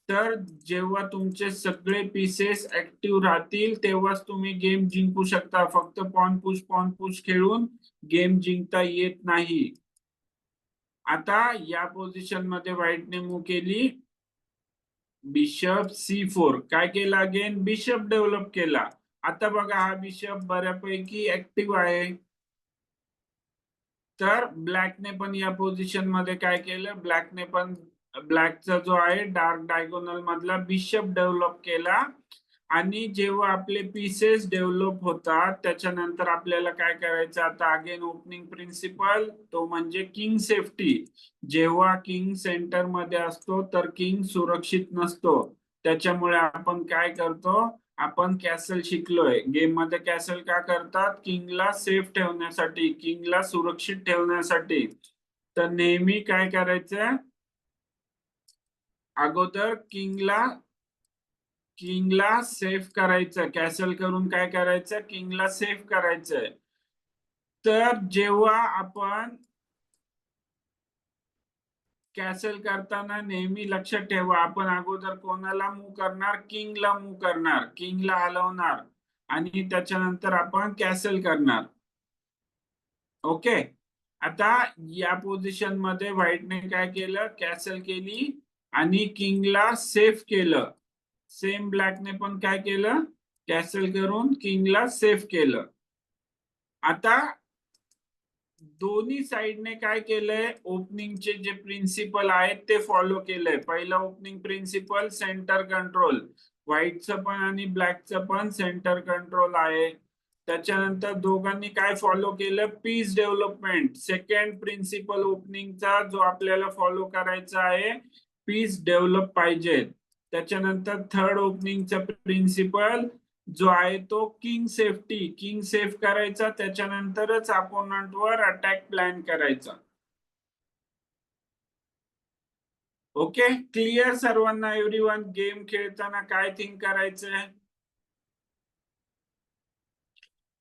तर जेव्हा तुमचे सगळे पीसेस ऍक्टिव्ह राहतील तेव्हाच तुम्ही गेम जिंकू शकता. फक्त पॉन पुश खेळून गेम जिंकता येत नाही. आता या पोझिशन मध्ये व्हाईटने मूव्ह केली बिशप C4. काय केलं? अगेन बिशप डेव्हलप केला. आता बघा हा बिशप बऱ्यापैकी ऍक्टिव्ह आहे. तर ब्लॅकने पण या पोझिशन मध्ये काय केलं, ब्लॅकने पण ब्लॅकचा जो आहे डार्क डायगोनल मधला बिशप डेव्हलप केला. आणि जेव्हा आपले पीसेस डेव्हलप होतात त्याच्यानंतर आपल्याला काय करायचं, आता अगेन ओपनिंग प्रिन्सिपल, तो म्हणजे किंग सेफ्टी. जेव्हा किंग सेंटर मध्ये असतो तर किंग सुरक्षित नसतो, त्याच्यामुळे आपण काय करतो, आपण कॅसल शिकलोय. गेम मध्ये कॅसल का करतात? किंगला सेफ ठेवण्यासाठी, किंगला सुरक्षित ठेवण्यासाठी. तर नेहमी काय करायचं, अगोदर किंगला सेफ करायचं, कॅसल करून काय करायचं, किंगला सेफ करायचंय. तर जेव्हा आपण कॅसल करताना नेहमी लक्षात ठेवा, आपण अगोदर कोणाला मूव्ह करणार, किंगला मूव्ह करणार, किंगला हलवणार, आणि त्याच्यानंतर आपण कॅसल करणार. ओके, आता या पोझिशन मध्ये व्हाईटने काय केलं, कॅसल केली आणि किंगला सेफ केलं. सेम ब्लॅकने पण काय केलं, कॅसल करून किंगला सेफ केलं. आता दोन्ही साइडने काय केलंय, ओपनिंगचे जे प्रिन्सिपल आहेत ते फॉलो केलंय. पहिला ओपनिंग प्रिन्सिपल सेंटर कंट्रोल, व्हाईटचं पण आणि ब्लॅकचं पण सेंटर कंट्रोल आहे. त्याच्यानंतर दोघांनी काय फॉलो केलं, पीस डेव्हलपमेंट. सेकंड प्रिन्सिपल ओपनिंगचा जो आपल्याला फॉलो करायचा आहे, पीस डेव्हलप पाहिजे. त्याच्यानंतर थर्ड ओपनिंगचा प्रिन्सिपल जो आहे तो किंग सेफ्टी, किंग सेफ करायचा, त्याच्यानंतरच अपोनंट वर अटॅक प्लॅन करायचा. ओके, क्लिअर सर्वांना? एव्हरीवन, गेम खेळताना काय थिंक करायचंय?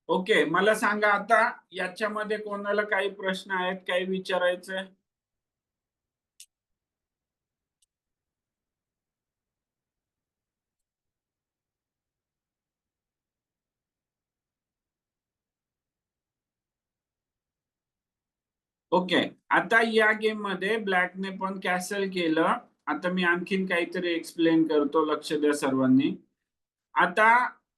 ओके, मला सांगा आता याच्यामध्ये कोणाला काही प्रश्न आहेत, काही विचारायचंय? ओके, आता या गेम मध्ये ब्लॅकने पण कॅसल केलं. आता मी आणखीन काहीतरी एक्सप्लेन करतो, लक्ष द्या सर्वांनी. आता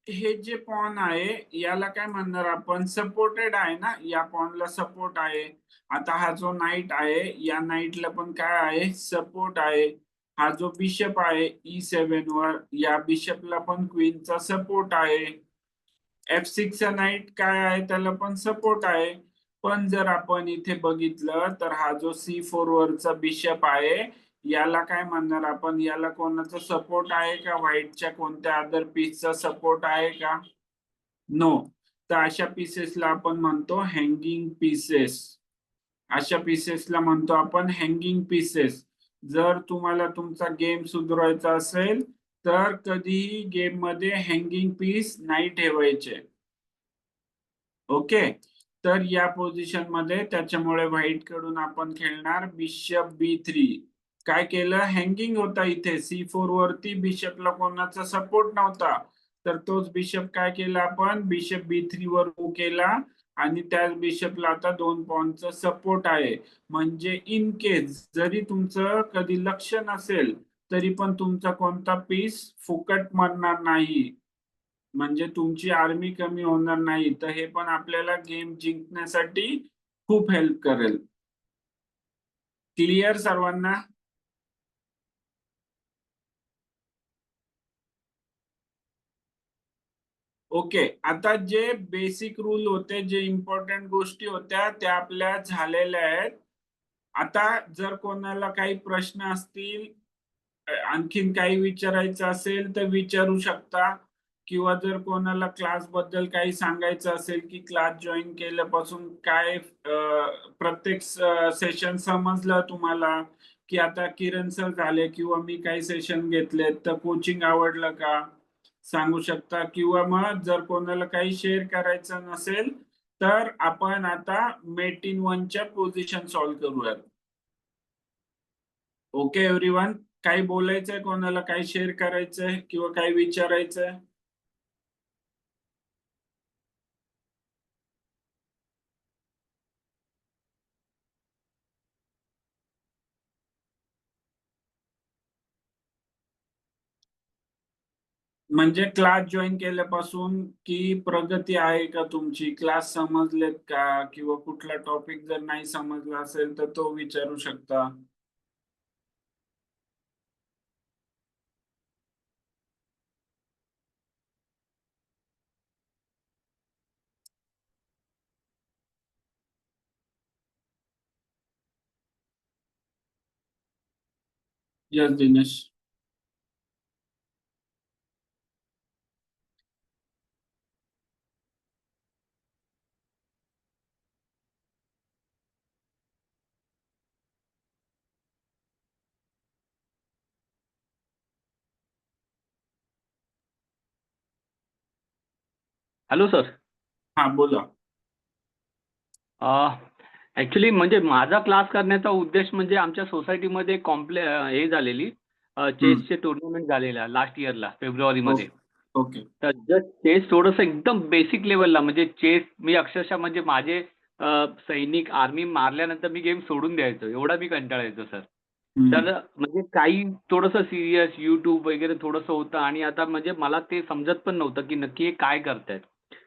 हे जे पॉन आहे याला काय म्हणणार आपण, सपोर्टेड आहे ना, या पॉनला सपोर्ट आहे. आता हा जो नाईट आहे या नाईटला पण काय आहे, सपोर्ट आहे. हा जो बिशप आहे E7 वर, या बिशपला पण क्वीनचा सपोर्ट आहे. F6 चा नाईट काय आहे, त्याला पण सपोर्ट आहे. पण जर आपण इथे बघितलं तर हा जो C4 वरचा बिशप आहे याला काय म्हणणार आपण, याला कोणाचा सपोर्ट आहे का, व्हाईटच्या कोणत्या अदर पीसचा सपोर्ट आहे का, नो. तर अशा पीसेसला आपण म्हणतो हँगिंग पीसेस. अशा पीसेसला म्हणतो आपण हँगिंग पीसेस. जर तुम्हाला तुमचा गेम सुधारायचा असेल तर कधीही गेम मध्ये हँगिंग पीस नाही ठेवायचे. ओके, तर या पोझिशन मध्ये त्याच्यामुळे व्हाईट कडून आपण खेळणार बिशप B3. काय केलं, हँगिंग होता इथे C4 वरती, बिशपला कोणाचा सपोर्ट नव्हता. तर तोच बिशप काय केला आपण, बिशप B3 वर मूव्ह केला आणि त्याच बिशपला आता 2 पॉनचा सपोर्ट आहे. म्हणजे इन केस जरी तुमचं कधी लक्ष नसेल तरी पण तुमचा कोणता पीस फुकट मरणार नाही, म्हणजे तुमची आर्मी कमी होणार नाही. तर हे पण आपल्याला गेम जिंकण्यासाठी खूप हेल्प करेल. क्लिअर सर्वांना? ओके, आता जे बेसिक रूल होते, जे इम्पॉर्टंट गोष्टी होत्या त्या आपल्या झालेल्या आहेत. आता जर कोणाला काही प्रश्न असतील, आणखीन काही विचारायचं असेल तर विचारू शकता. किंवा जर कोणाला क्लास बद्दल काही सांगायचं असेल की क्लास जॉईन केल्यापासून काय प्रत्येक सेशन समजलं तुम्हाला, की आता किरण सर झाले किंवा मी काही सेशन घेतले तर कोचिंग आवडलं का, सांगू शकता. किंवा मग जर कोणाला काही शेअर करायचं नसेल तर आपण आता मेट इन 1च्या पोझिशन सॉल्व्ह करूयात. ओके एव्हरीवन, काही बोलायचंय, कोणाला काही शेअर करायचंय किंवा काही विचारायचंय? म्हणजे क्लास जॉईन केल्यापासून की प्रगती आहे का तुमची, क्लास समजलेत का, किंवा कुठला टॉपिक जर नाही समजला असेल तर तो विचारू शकता. यस दिनेश. Hello sir. हा बोला. ऍक्च्युली म्हणजे माझा क्लास करण्याचा उद्देश म्हणजे आमच्या सोसायटीमध्ये हे झालेली चेसचे टुर्नामेंट झालेला लास्ट इयरला फेब्रुवारीमध्ये. ओके. तर जस्ट चेस थोडंसं एकदम बेसिक लेवलला, म्हणजे चेस मी अक्षरशः म्हणजे माझे सैनिक आर्मी मारल्यानंतर मी गेम सोडून द्यायचो, एवढा मी कंटाळायचो सर. तर म्हणजे काही थोडंसं सिरियस युट्यूब वगैरे थोडंसं होतं आणि आता म्हणजे मला ते समजत पण नव्हतं की नक्की हे काय करतायत.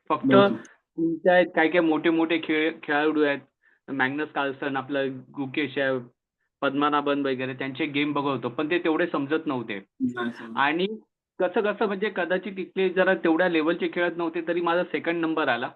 फक्त तुमच्या आहेत काय काय मोठे मोठे खेळाडू आहेत, मॅग्नस कार्लसन, आपलं गुकेश आहे, पद्मनाभन वगैरे, त्यांचे गेम बघत होतो, पण ते तेवढे समजत नव्हते. आणि कसं कसं म्हणजे कदाचित तिथले जरा तेवढ्या लेवलचे खेळत नव्हते तरी माझा सेकंड नंबर आला.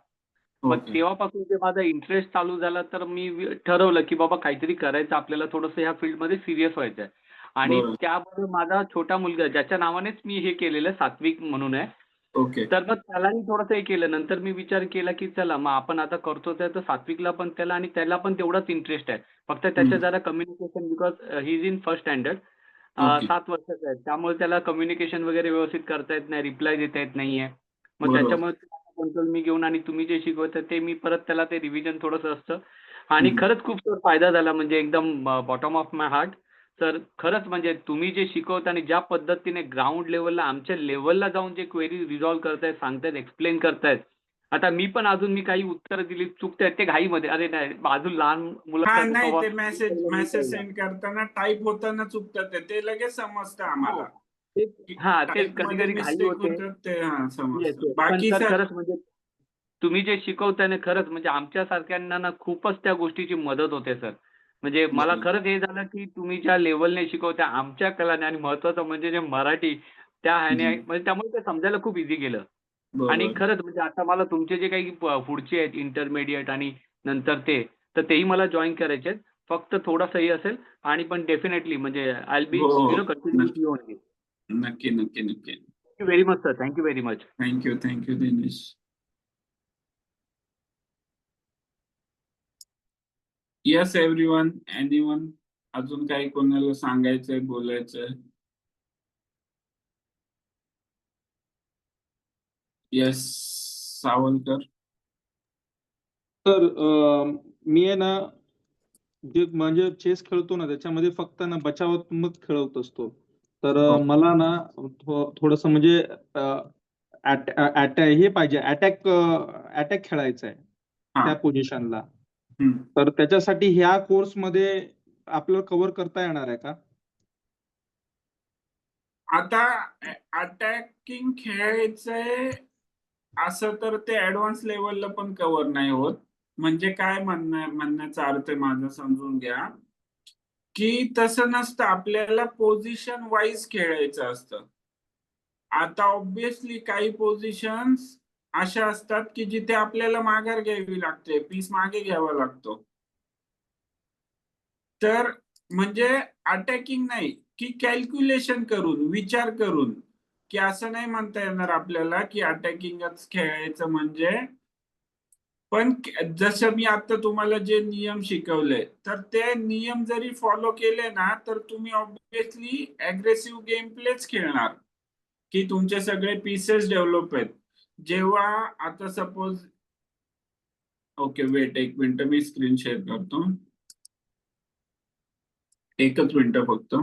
मग तेव्हापासून जे माझा इंटरेस्ट चालू झाला तर मी ठरवलं की बाबा काहीतरी करायचं, आपल्याला थोडंसं ह्या फील्डमध्ये सिरियस व्हायचंय. आणि त्याबरोबर माझा छोटा मुलगा, ज्याच्या नावानेच मी हे केलेलं, सात्विक म्हणून आहे. ओके. तर मग त्यालाही थोडंसं हे केलं. नंतर मी विचार केला की चला मग आपण आता करतो तर सात्विकला पण त्याला आणि त्याला पण तेवढाच इंटरेस्ट आहे. फक्त त्याच्या जरा communication, because he is in first standard, 7 वर्षाचा आहे, त्यामुळे त्याला कम्युनिकेशन वगैरे व्यवस्थित करता येत नाही, रिप्लाय देता येत नाहीये. मग त्याच्यामुळे कंट्रोल मी घेऊन आणि तुम्ही जे शिकवता ते मी परत त्याला ते रिव्हिजन थोडंसं असतं. आणि खरंच खूप फायदा झाला, म्हणजे एकदम बॉटम ऑफ माय हार्ट. तर खरंच म्हणजे तुम्ही जे शिकवता आणि ज्या पद्धतीने ग्राउंड लेवलला, आमच्या लेवलला जाऊन जे क्वेरी रिझॉल्व्ह करतायत, सांगतायत, एक्सप्लेन करतायत, आता मी पण अजून मी काही उत्तरं दिली चुकते ते घाईमध्ये, अरे नाही अजून लहान हा मुलासारखं नाही कवा ते मेसेज सेंड करताना टाईप होताना चुकतात ते लगेच समजतं आम्हाला. हा तेच टाईप कधी मध्ये कधी घाई मिस्टेक होते. होतात ते हा येस समजतं. येस. पण बाकी सर सर खरंच म्हणजे तुम्ही जे शिकवताय ना खरंच म्हणजे आमच्या सारख्यांना ना खूपच त्या गोष्टीची मदत होते सर. म्हणजे मला खरंच हे झालं की तुम्ही ज्या लेवलने शिकवता आमच्या कलाने आणि महत्वाचं म्हणजे जे मराठी त्या ह्याने म्हणजे त्यामुळे ते समजायला खूप इझी गेलं. आणि बरोबर. खरंच म्हणजे आता मला तुमचे जे काही पुढचे आहेत इंटरमिडिएट आणि नंतर तर तेही मला जॉइन करायचे आहेत. फक्त थोडासा हे असेल आणि पण डेफिनेटली म्हणजे आय विल बी हो हो कंटिन्यू विथ यू ओन्ली. नक्की नक्की नक्की. Thank you very much sir. Thank you very much. Thank you Dinesh. Yes everyone, anyone अजून काही कोणाला सांगायचंय बोलायचंय? येस सावंतकर. तर मी आहे ना जे म्हणजे चेस खेळतो ना त्याच्यामध्ये फक्त ना बचावात्मक खेळत असतो. तर मला ना थोडस म्हणजे हे पाहिजे अटॅक खेळायचा आहे हा. त्या पोझिशनला. हम्म. तर त्याच्यासाठी ह्या कोर्समध्ये आपल्याला कव्हर करता येणार आहे का? आता अटॅकिंग खेळायचंय असं तर ते ऍडव्हान्स लेवलला पण कव्हर नाही होत. म्हणजे काय म्हणण्याचा अर्थ आहे माझा समजून घ्या की तसं नसतं, आपल्याला पोझिशन वाईज खेळायचं असतं. आता ऑब्विसली काही पोझिशन्स अशा असतात की जिथे आपल्याला माघार घ्यावी लागते, पीस मागे घ्यावा लागतो. तर म्हणजे अटॅकिंग नाही की कॅल्क्युलेशन करून विचार करून, की असं नाही म्हणता येणार आपल्याला की अटॅकिंगच खेळायचं म्हणजे. पण जसं मी आता तुम्हाला जे नियम शिकवले तर ते नियम जरी फॉलो केले ना तर तुम्ही ऑब्विसली अग्रेसिव्ह गेम प्लेच खेळणार की तुमचे सगळे पीसेस डेव्हलप आहेत. जेव्हा आता सपोज ओके वेट एक मिनिट मी स्क्रीन शेअर करतो. एकच मिनिट फक्त.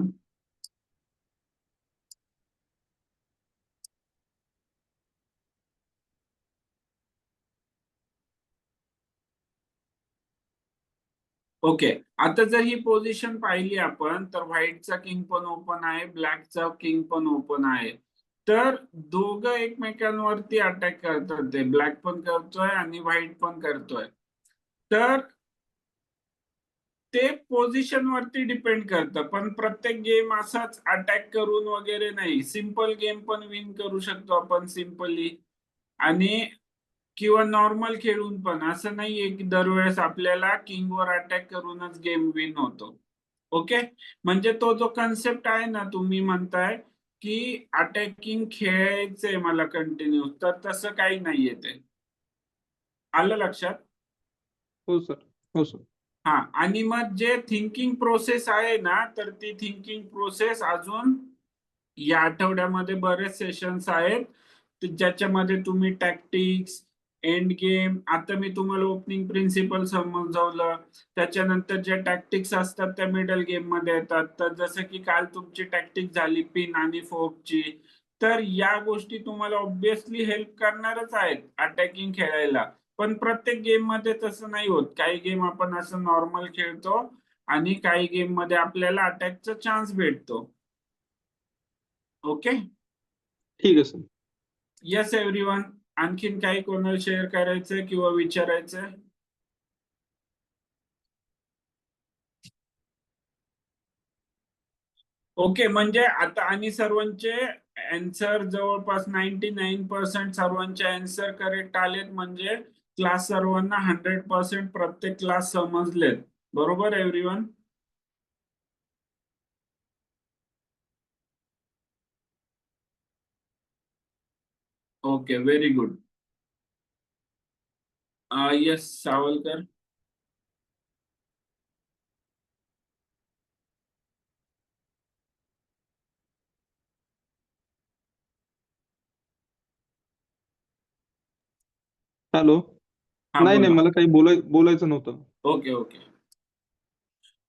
ओके आता जर ही पोझिशन पाहिली आपण तर व्हाईटचा किंग पण ओपन आहे, ब्लॅकचा किंग पण ओपन आहे. तर दोघं एकमेकांवरती अटॅक करतात, ते ब्लॅक पण करतोय आणि व्हाईट पण करतोय. तर ते पोझिशन वरती डिपेंड करतं, पण प्रत्येक गेम असाच अटॅक करून वगैरे नाही. सिंपल गेम पण विन करू शकतो आपण सिंपली, आणि किंवा नॉर्मल खेळून पण. असं नाहीये की दरवेळेस आपल्याला किंगवर अटॅक करूनच गेम विन होतो. ओके, म्हणजे तो जो कन्सेप्ट आहे ना तुम्ही म्हणताय की अटॅकिंग खेळायचंय मला कंटिन्यू, तर तसं काही नाहीये ते. आलं लक्षात? हो सर. हो सर. हा, आणि मग जे थिंकिंग प्रोसेस आहे ना तर ती थिंकिंग प्रोसेस अजून या आठवड्यामध्ये बरेच सेशन्स आहेत ज्याच्यामध्ये तुम्ही टॅक्टिक्स, एंड गेम, आता मी तुम्हाला ओपनिंग प्रिन्सिपल समजावलं, त्याच्यानंतर जे टॅक्टिक्स असतात त्या मिडल गेम मध्ये येतात. तर जसं की काल तुमची टॅक्टिक झाली पिन आणि फोकची, तर या गोष्टी तुम्हाला ऑब्विसली हेल्प करणारच आहेत अटॅकिंग खेळायला. पण प्रत्येक गेम मध्ये तसं नाही होत. काही गेम आपण असं नॉर्मल खेळतो आणि काही गेम मध्ये आपल्याला अटॅकचा चान्स भेटतो. ओके, ठीक आहे सर. येस एव्हरीवन, आणखीन काही कोणाला शेअर करायचंय किंवा विचारायचंय? ओके, म्हणजे आता आणि सर्वांचे आन्सर जवळपास 99% सर्वांचे आन्सर करेक्ट आलेत, म्हणजे क्लास सर्वांना 100% प्रत्येक क्लास समजलेत. बरोबर everyone? Okay, very good. Yes Savalkar. Hello. हा नाही नाही बोला. मला काही बोलायचं नव्हतं. ओके ओके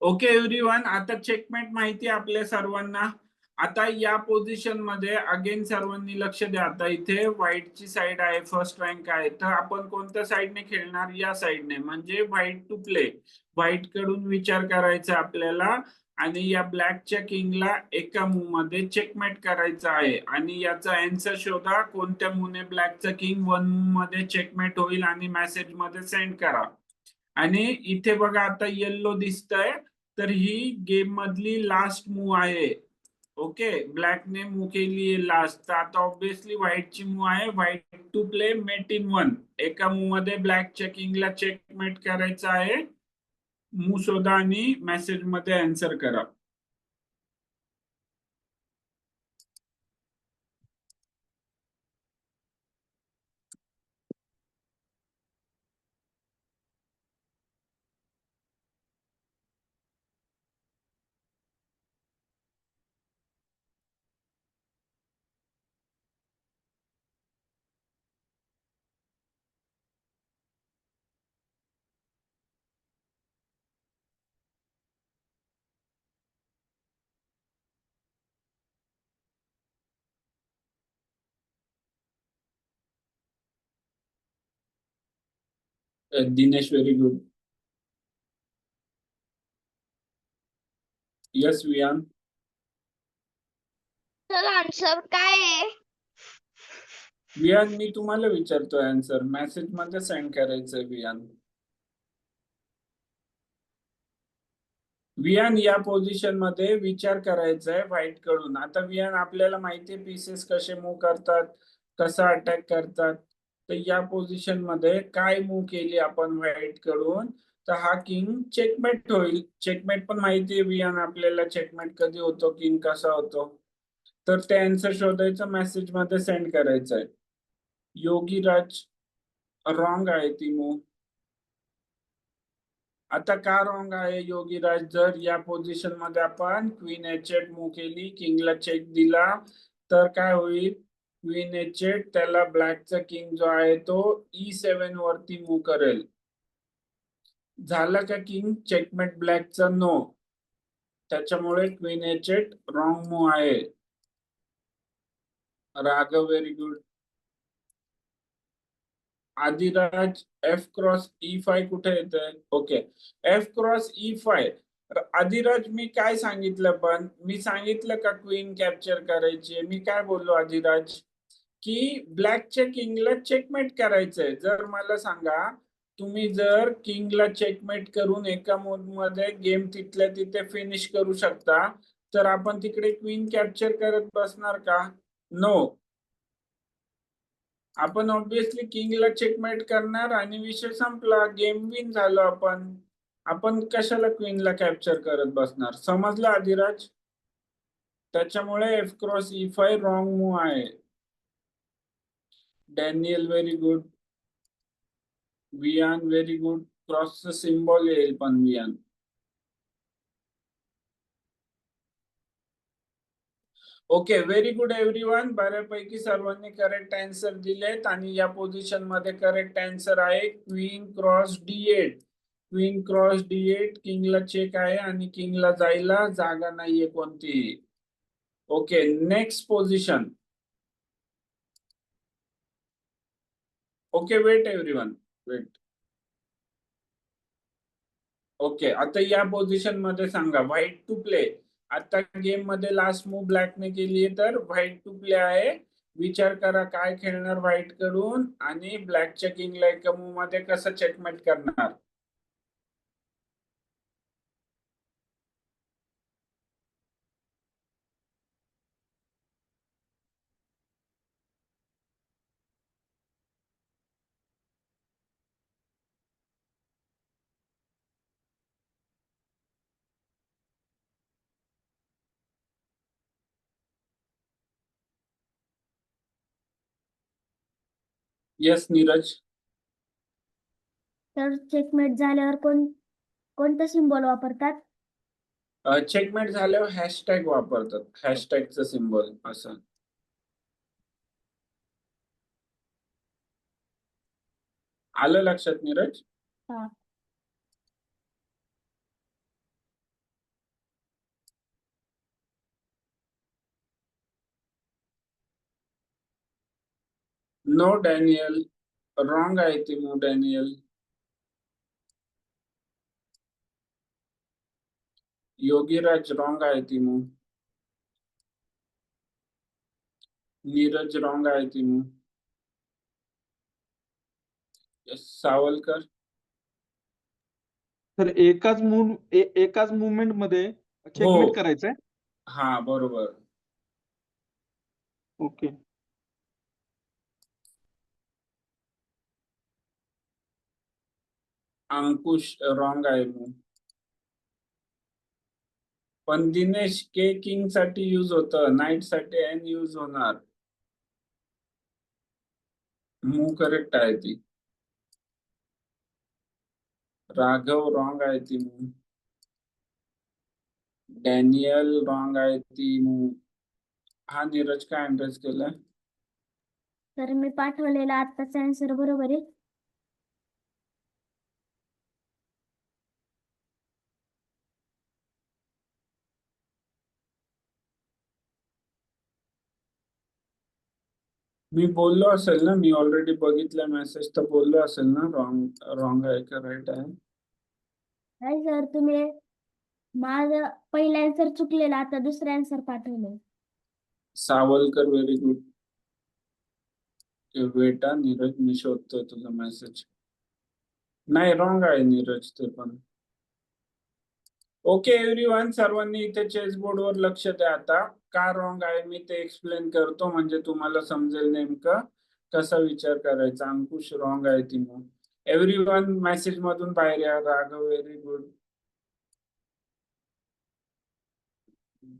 ओके एव्हरीवन, आता चेकमेट माहिती आपल्या सर्वांना. आता या पोझिशन मध्ये अगेन सर्वांनी लक्ष द्या. आता इथे व्हाईटची साइड आहे, फर्स्ट रँक आहे, तर आपण कोणत्या साइडने खेळणार? या साइडने, म्हणजे व्हाईट टू प्ले. व्हाईट कडून विचार करायचा आपल्याला आणि या ब्लॅकच्या किंगला एका मूव मध्ये चेकमेट करायचं आहे. आणि याचा आन्सर शोधा, कोणत्या मूवने ब्लॅकचा किंग 1 मूव मध्ये चेकमेट होईल आणि मेसेज मध्ये सेंड करा. आणि इथे बघा आता येल्लो दिसतंय, तर ही गेम मधली लास्ट मूव आहे. ओके, ब्लॅकने मूव केली आहे लास्ट, तर आता ऑब्विसली व्हाईटची मूव आहे, white to play mate in 1. एका मूव मध्ये ब्लॅकच्या किंगला चेकमेट करायचं आहे. मूव शोधा आणि मेसेज मध्ये आन्सर करा. Dinesh, very good. Yes Vian. तर आन्सर काय आहे? वियान, मी तुम्हाला विचारतोय आन्सर, मेसेज मध्ये सेंड करायचंय वियान. वियान, या पोझिशन मध्ये विचार करायचा आहे व्हाईट कडून. आता वियान, आपल्याला माहितीये पीसेस कसे मूव करतात, कसा अटॅक करतात, तर या पोझिशन मध्ये काय मूव केली आपण व्हाईट कडून, तर हा किंग चेकमेट होईल. चेकमेट पण माहितीये वियान आपल्याला, चेकमेट कधी होतो, किंग कसा होतो. तर ते आन्सर शोधायचं, मेसेज मध्ये सेंड करायचंय. योगीराज, रॉंग आहे ती मूव. आता का रॉंग आहे योगीराज? जर या पोझिशन मध्ये आपण क्वीन एच8 मूव केली, किंगला चेक दिला, तर काय होईल? क्वीन एच8, त्याला ब्लॅकचा किंग जो आहे तो E7 वरती मूव करेल. झालं का किंग चेकमेट ब्लॅकचा? नो. त्याच्यामुळे क्वीन एच8 रॉंग मूव आहे. Raghav, very good. Adiraj, F cross E5 कुठे येतंय? Okay, F cross E5. Adiraj, मी काय सांगितलं? पण मी सांगितलं का क्वीन कॅप्चर करायची? मी काय बोललो आदिराज? की ब्लॅकच्या किंगला चेकमेट करायचंय. जर मला सांगा, तुम्ही जर किंगला चेकमेट करून एका मोड मध्ये गेम तिथल्या तिथे फिनिश करू शकता, तर आपण तिकडे क्वीन कॅप्चर करत बसणार का? नो. आपण ऑब्विसली किंगला चेकमेट करणार आणि विषय संपला, गेम विन झालो आपण. आपण कशाला क्वीनला कॅप्चर करत बसणार? समजलं आदिराज? त्याच्यामुळे F cross E5 wrong move आहे. Daniel, very good. Viaan, very good. क्रॉसचं सिम्बॉल येईल पण Viaan. Okay, very good everyone. बऱ्यापैकी सर्वांनी करेक्ट आन्सर दिलेत आणि या पोझिशन मध्ये करेक्ट आन्सर आहे queen cross D8. Queen cross D8, किंगला चेक आहे आणि किंगला जायला जागा नाहीये कोणतीही. Okay, next position. Okay, wait everyone, wait. Okay, आता या पोझिशन मध्ये सांगा, व्हाईट टू प्ले. आता गेम मध्ये लास्ट मूव ब्लॅकने केली आहे, तर व्हाईट टू प्ले आहे. विचार करा काय खेळणार व्हाईट कडून आणि ब्लॅकच्या किंगला एका मूव मध्ये कसं चेकमेट करणार. येस नीरज. तर चेकमेट झाल्यावर कोणता सिम्बॉल वापरतात? चेकमेट झाल्यावर हॅशटॅग वापरतात, हॅशटॅगचं सिम्बॉल असं. आलं लक्षात नीरज? हा. नो डॅनियल, रॉंग आहे ती मूव डॅनियल. योगीराज रॉंग आहे ती मूव. नीरज रॉंग आहे ती मूव. सावलकर तर एकाच मुवमेंट मध्ये चेकमेट करायचंय. हा बरोबर. ओके. अंकुश रॉंग आहे मूव. पण दिनेश के किंग साठी यूज होतं, नाईट साठी एन यूज होणार. मूव करेक्ट आहे ती. राघव रॉंग आहे ती मूव. डॅनियल रॉंग आहे ती मूव. हा नीरज काय अँड्रेस केलं? तर मी पाठवलेला आत्ताचा आन्सर बरोबर आहे. मी बोललो असेल ना, मी ऑलरेडी बघितलं मेसेज, तर बोललो असेल ना रॉंग रॉंग आहे का राईट आहे. नाही सर, तुम्ही माझं पहिला आन्सर चुकलेला, आता दुसरा आन्सर पाठवले. Savalkar very good. वेटा नीरज, मी शोधतोय तुझा मेसेज. नाही रॉंग आहे नीरज ते पण. ओके एव्हरीवन, सर्वांनी इथे चेस बोर्डवर लक्ष द्या. आता का रॉंग आहे मी ते एक्सप्लेन करतो, म्हणजे तुम्हाला समजेल नेमकं कसा विचार करायचा. अंकुश रॉंग आहे ती मग. एव्हरीवन मेसेज मधून बाहेर या. Raghav very good.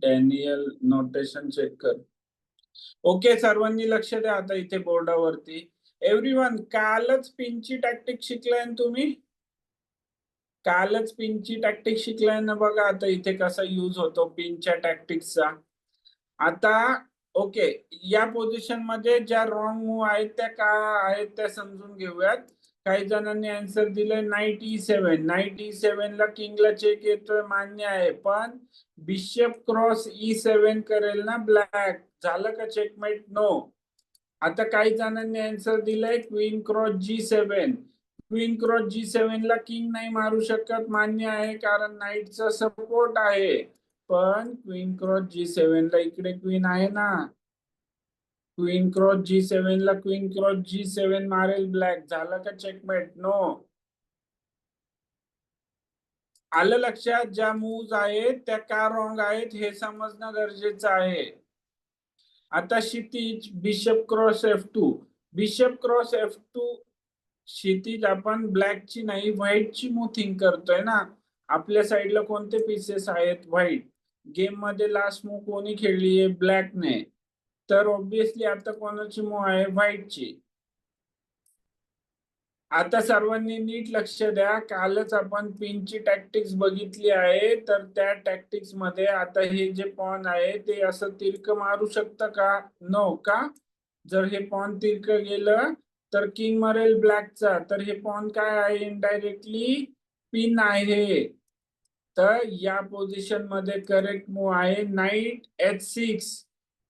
Daniel notation check कर. ओके सर्वांनी लक्ष द्या आता इथे बोर्डावरती. एव्हरीवन कालच पिनची टॅक्टिक शिकलाय ना तुम्ही. कालच पिनची टॅक्टिक शिकलाय ना. बघा आता इथे कसा यूज होतो पिनच्या टॅक्टिक्सचा. आता ओके, या पोझिशन मध्ये ज्या रॉंग मूव्ह आहेत त्या का आहेत त्या समजून घेऊयात. काही जणांनी आन्सर दिलंय नाईट E7. नाईट E7 ला किंगला चेक येतोय, मान्य आहे. पण बिशप क्रॉस E7 करेल ना ब्लॅक, झालं का चेकमेट? नो. आता काही जणांनी आन्सर दिलाय queen cross G7. Queen cross G7 ला किंग नाही मारू शकत, मान्य आहे, कारण नाईटचा सपोर्ट आहे. पण क्वीन क्रॉस G7 ला इकडे क्वीन आहे ना. क्वीन क्रॉस G7 ला क्वीन क्रॉस G7 मारेल ब्लॅक, झालं का चेकमेट? नो. आलं लक्षात? ज्या मूव्ज आहेत त्या का रॉंग आहेत हे समजणं गरजेचं आहे. आता Kshitij bishop cross F2. Bishop cross F2 Kshitij आपण ब्लॅकची नाही व्हाईटची मूव्ह थिंक करतोय ना. आपल्या साईडला कोणते पीसेस आहेत? व्हाईट. गेम मध्ये लास्ट मूव्ह कोणी खेळली आहे? ब्लॅकने. तर ऑब्विसली आता कोणाची मूव्ह आहे? व्हाईटची. आता सर्वांनी नीट लक्ष द्या. कालच आपण पिनची टॅक्टिक्स बघितली आहे, तर त्या टॅक्टिक्स मध्ये आता हे जे पॉन आहे ते असं तिरक मारू शकतं का? नो. का? जर हे पॉन तिरक गेलं तर किंग मरेल ब्लॅकचा, तर हे पॉन काय आहे? इनडायरेक्टली पिन आहे. तर या पोझिशन मध्ये करेक्ट मूव्ह आहे नाईट H6.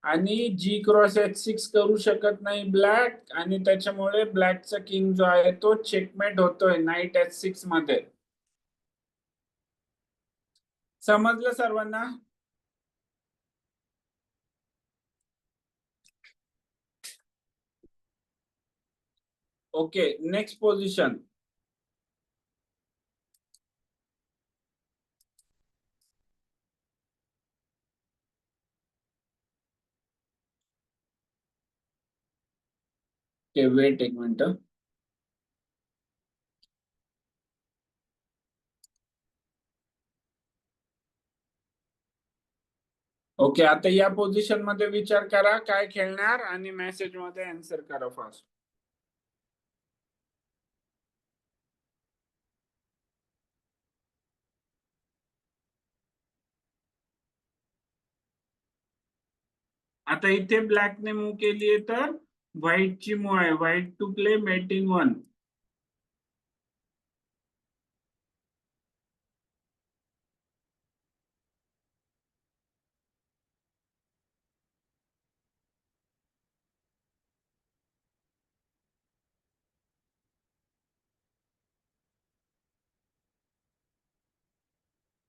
आणि G क्रॉस H6 करू शकत नाही ब्लॅक, आणि त्याच्यामुळे ब्लॅकचा किंग जो आहे तो चेकमेट होतोय नाईट H6 मध्ये. समजलं सर्वांना? Okay next position. Okay wait एक मिनिट. ओके आता या पोझिशन मध्ये विचार करा काय खेळणार, आणि मेसेज मध्ये आन्सर करा फास्ट. आता इथे ब्लॅकने मूव्ह केली आहे, तर व्हाईटची मूव्ह आहे. White to play mating 1.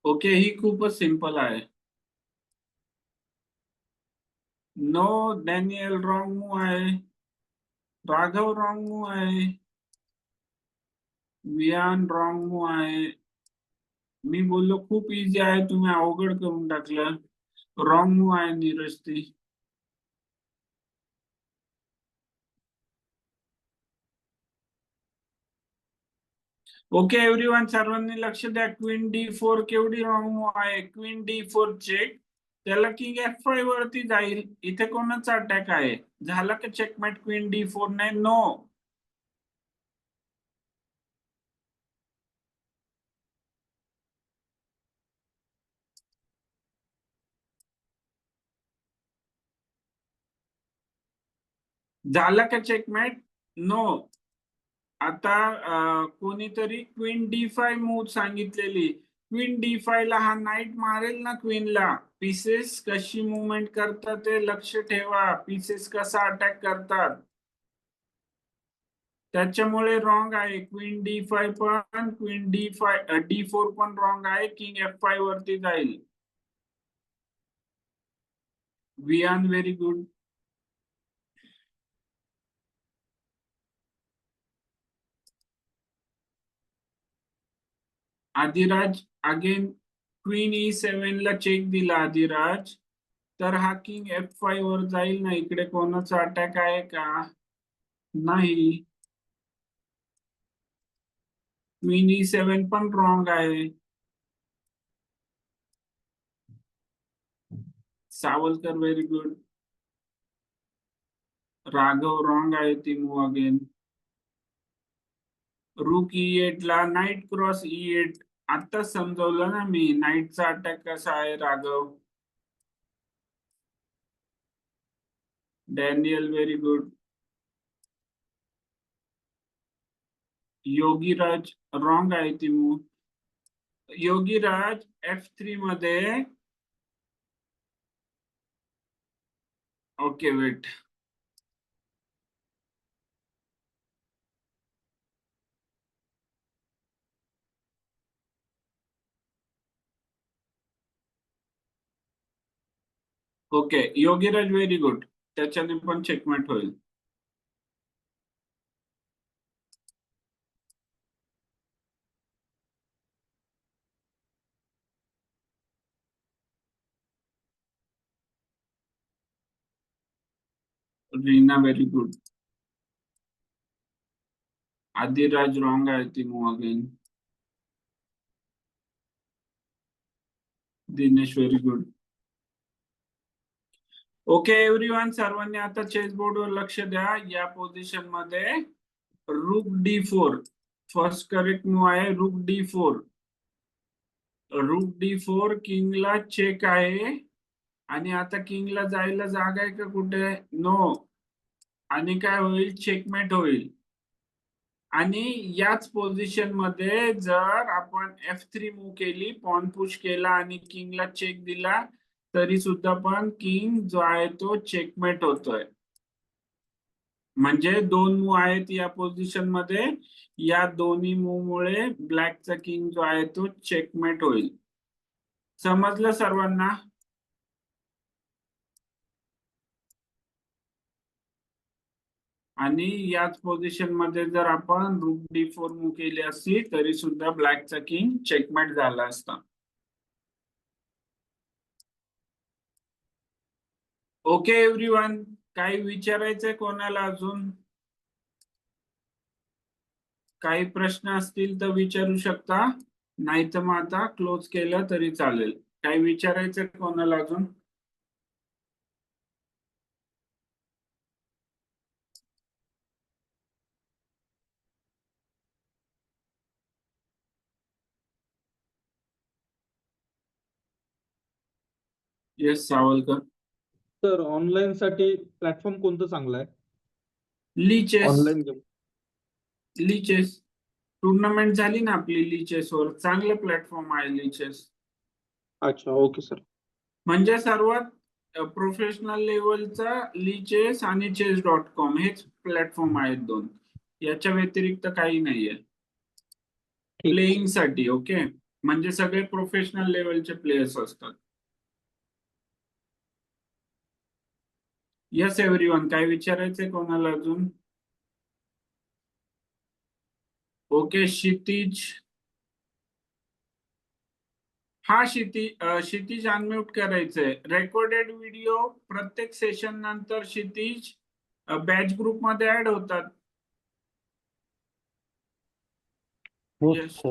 Okay, ही खूपच सिंपल आहे. नो डॅनियल रॉंग मूव आहे. राघव रॉंग मूव आहे. वियान रॉंग मूव आहे. मी बोललो खूप इझी आहे, तुम्ही अवघड करून टाकलं. रॉंग मूव आहे नीरज ती. ओके एव्हरीवन, सर्वांनी लक्ष द्या. क्वीन D4 केवढी रॉंग मूव आहे. क्वीन D4 चेक, त्याला किंग F5 वरती जाईल. इथे कोणाचा अटॅक आहे? झाला का चेकमेट क्वीन D4 ने? नो. झाला का चेकमेट? नो. आता कोणीतरी क्वीन D5 मूव सांगितलेली. क्वीन D5 ला हा नाईट मारेल ना क्वीनला. पीसेस कशी मुवमेंट करतात ते लक्ष ठेवा. पीसेस कसा अटॅक करतात, त्याच्यामुळे रॉंग आहे. क्वीन D5 पण, क्वीन D4 पण रॉंग आहे. किंग F5 वरती जाईल. Vian very good. Adiraj again queen E7 ला चेक दिला आदिराज. तर हा किंग F5 वर जाईल ना. इकडे कोणाचा अटॅक आहे का? नाही. क्वीन E7 पण रॉंग आहे. Savalkar very good. Raghav wrong आहे ती मूव अगेन. रूक E8 ला नाईट क्रॉस E8. आता समजवलं ना मी नाईटचा अटॅक कसा आहे. Raghav. Daniel very good. Yogiraj wrong आहे ती मूव. योगीराज F3 मध्ये. Okay wait. Okay Yogiraj very good. त्याच्याने पण चेकमेट होईल. Reena very good. Adiraj wrong आहे ती move again. Dinesh very good. Okay everyone, सर्वांनी आता चेस बोर्डवर लक्ष द्या. या पोझिशन मध्ये रूक D4 फर्स्ट करेक्ट मूव आहे. रूक D4. रूक D4 किंगला चेक आहे. आणि आता किंगला जायला जागा आहे का कुठे? नो. आणि काय होईल? चेकमेट होईल. आणि याच पोझिशन मध्ये जर आपण F3 मूव केली, पॉन पुश केला आणि किंगला चेक दिला, तरी सुद्धा पण किंग जो आहे तो चेकमेट होतोय. म्हणजे 2 मूव आहेत या पोझिशन मध्ये. या दोन्ही मूव मुळे ब्लॅकचा किंग जो आहे तो चेकमेट होईल. समजलं सर्वांना? आणि याच पोझिशन मध्ये जर आपण रूक D4 मूव केली असती, तरी सुद्धा ब्लॅकचा किंग चेकमेट झाला असता. ओके एव्हरीवन, काही विचारायचंय कोणाला अजून? काही प्रश्न असतील तर विचारू शकता. नाही तर मग आता क्लोज केलं तरी चालेल. काही विचारायचंय कोणाला अजून? येस सावलकर. तर ऑनलाईन साठी प्लॅटफॉर्म कोणतं चांगलं आहे? Leches. Online game. Leches tournament झाली ना आपली लीचेस वर. चांगलं प्लॅटफॉर्म आहे लीचेस. अच्छा ओके सर. म्हणजे सर्वात प्रोफेशनल लेवलचा लीचेस आणि chess.com हेच प्लॅटफॉर्म आहेत 2. याच्या व्यतिरिक्त काही नाहीये ठीक आहे. प्लेइंग साठी. ओके म्हणजे सगळे प्रोफेशनल लेवलचे प्लेयर्स असतात. यस एव्हरीवन, काय विचारायचंय कोणाला अजून? ओके क्षितिज. हा क्षितिज अनम्यूट करायचंय. रेकॉर्डेड व्हिडिओ प्रत्येक सेशन नंतर क्षितिज बॅच ग्रुप मध्ये ऍड होतात. Yes.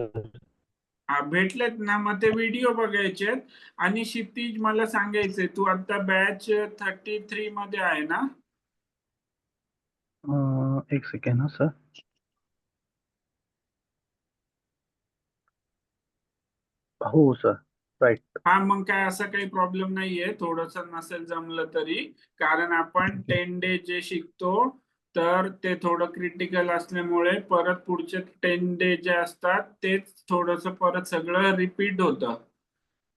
भेटलेत ना, मग ते व्हिडिओ बघायचे आणि क्षितिज मला सांगायचंय तू आता बॅच 33 मध्ये आहे ना? एक सेकंड हा सर. हो सर, राईट. हा, मग काय असा काही प्रॉब्लेम नाहीये. थोडस नसेल जमलं तरी, कारण आपण 10 डे जे शिकतो तर ते थोडं क्रिटिकल असल्यामुळे परत पुढचे 10 डे जे असतात तेच थोडस परत सगळं रिपीट होतं.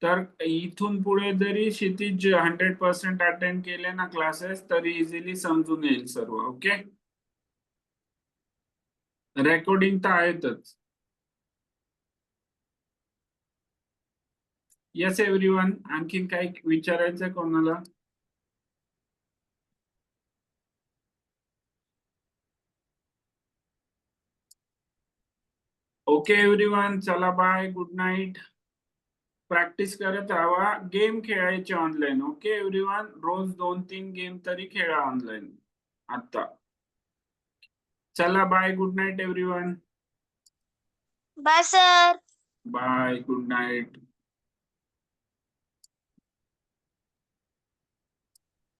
तर इथून पुढे जरी क्षितिज 100% अटेंड केले ना क्लासेस तरी इझिली समजून येईल सर्व. ओके, रेकॉर्डिंग तर आहेतच. येस एव्हरीवन, आणखीन काही विचारायचं कोणाला? ओके एव्हरीवन, चला बाय, गुड नाईट. प्रॅक्टिस करत राहा, गेम खेळायचे ऑनलाईन. ओके एव्हरीवन, रोज 2-3 गेम तरी खेळा ऑनलाईन आता. चला bye, good night everyone. Bye sir. Bye, good night.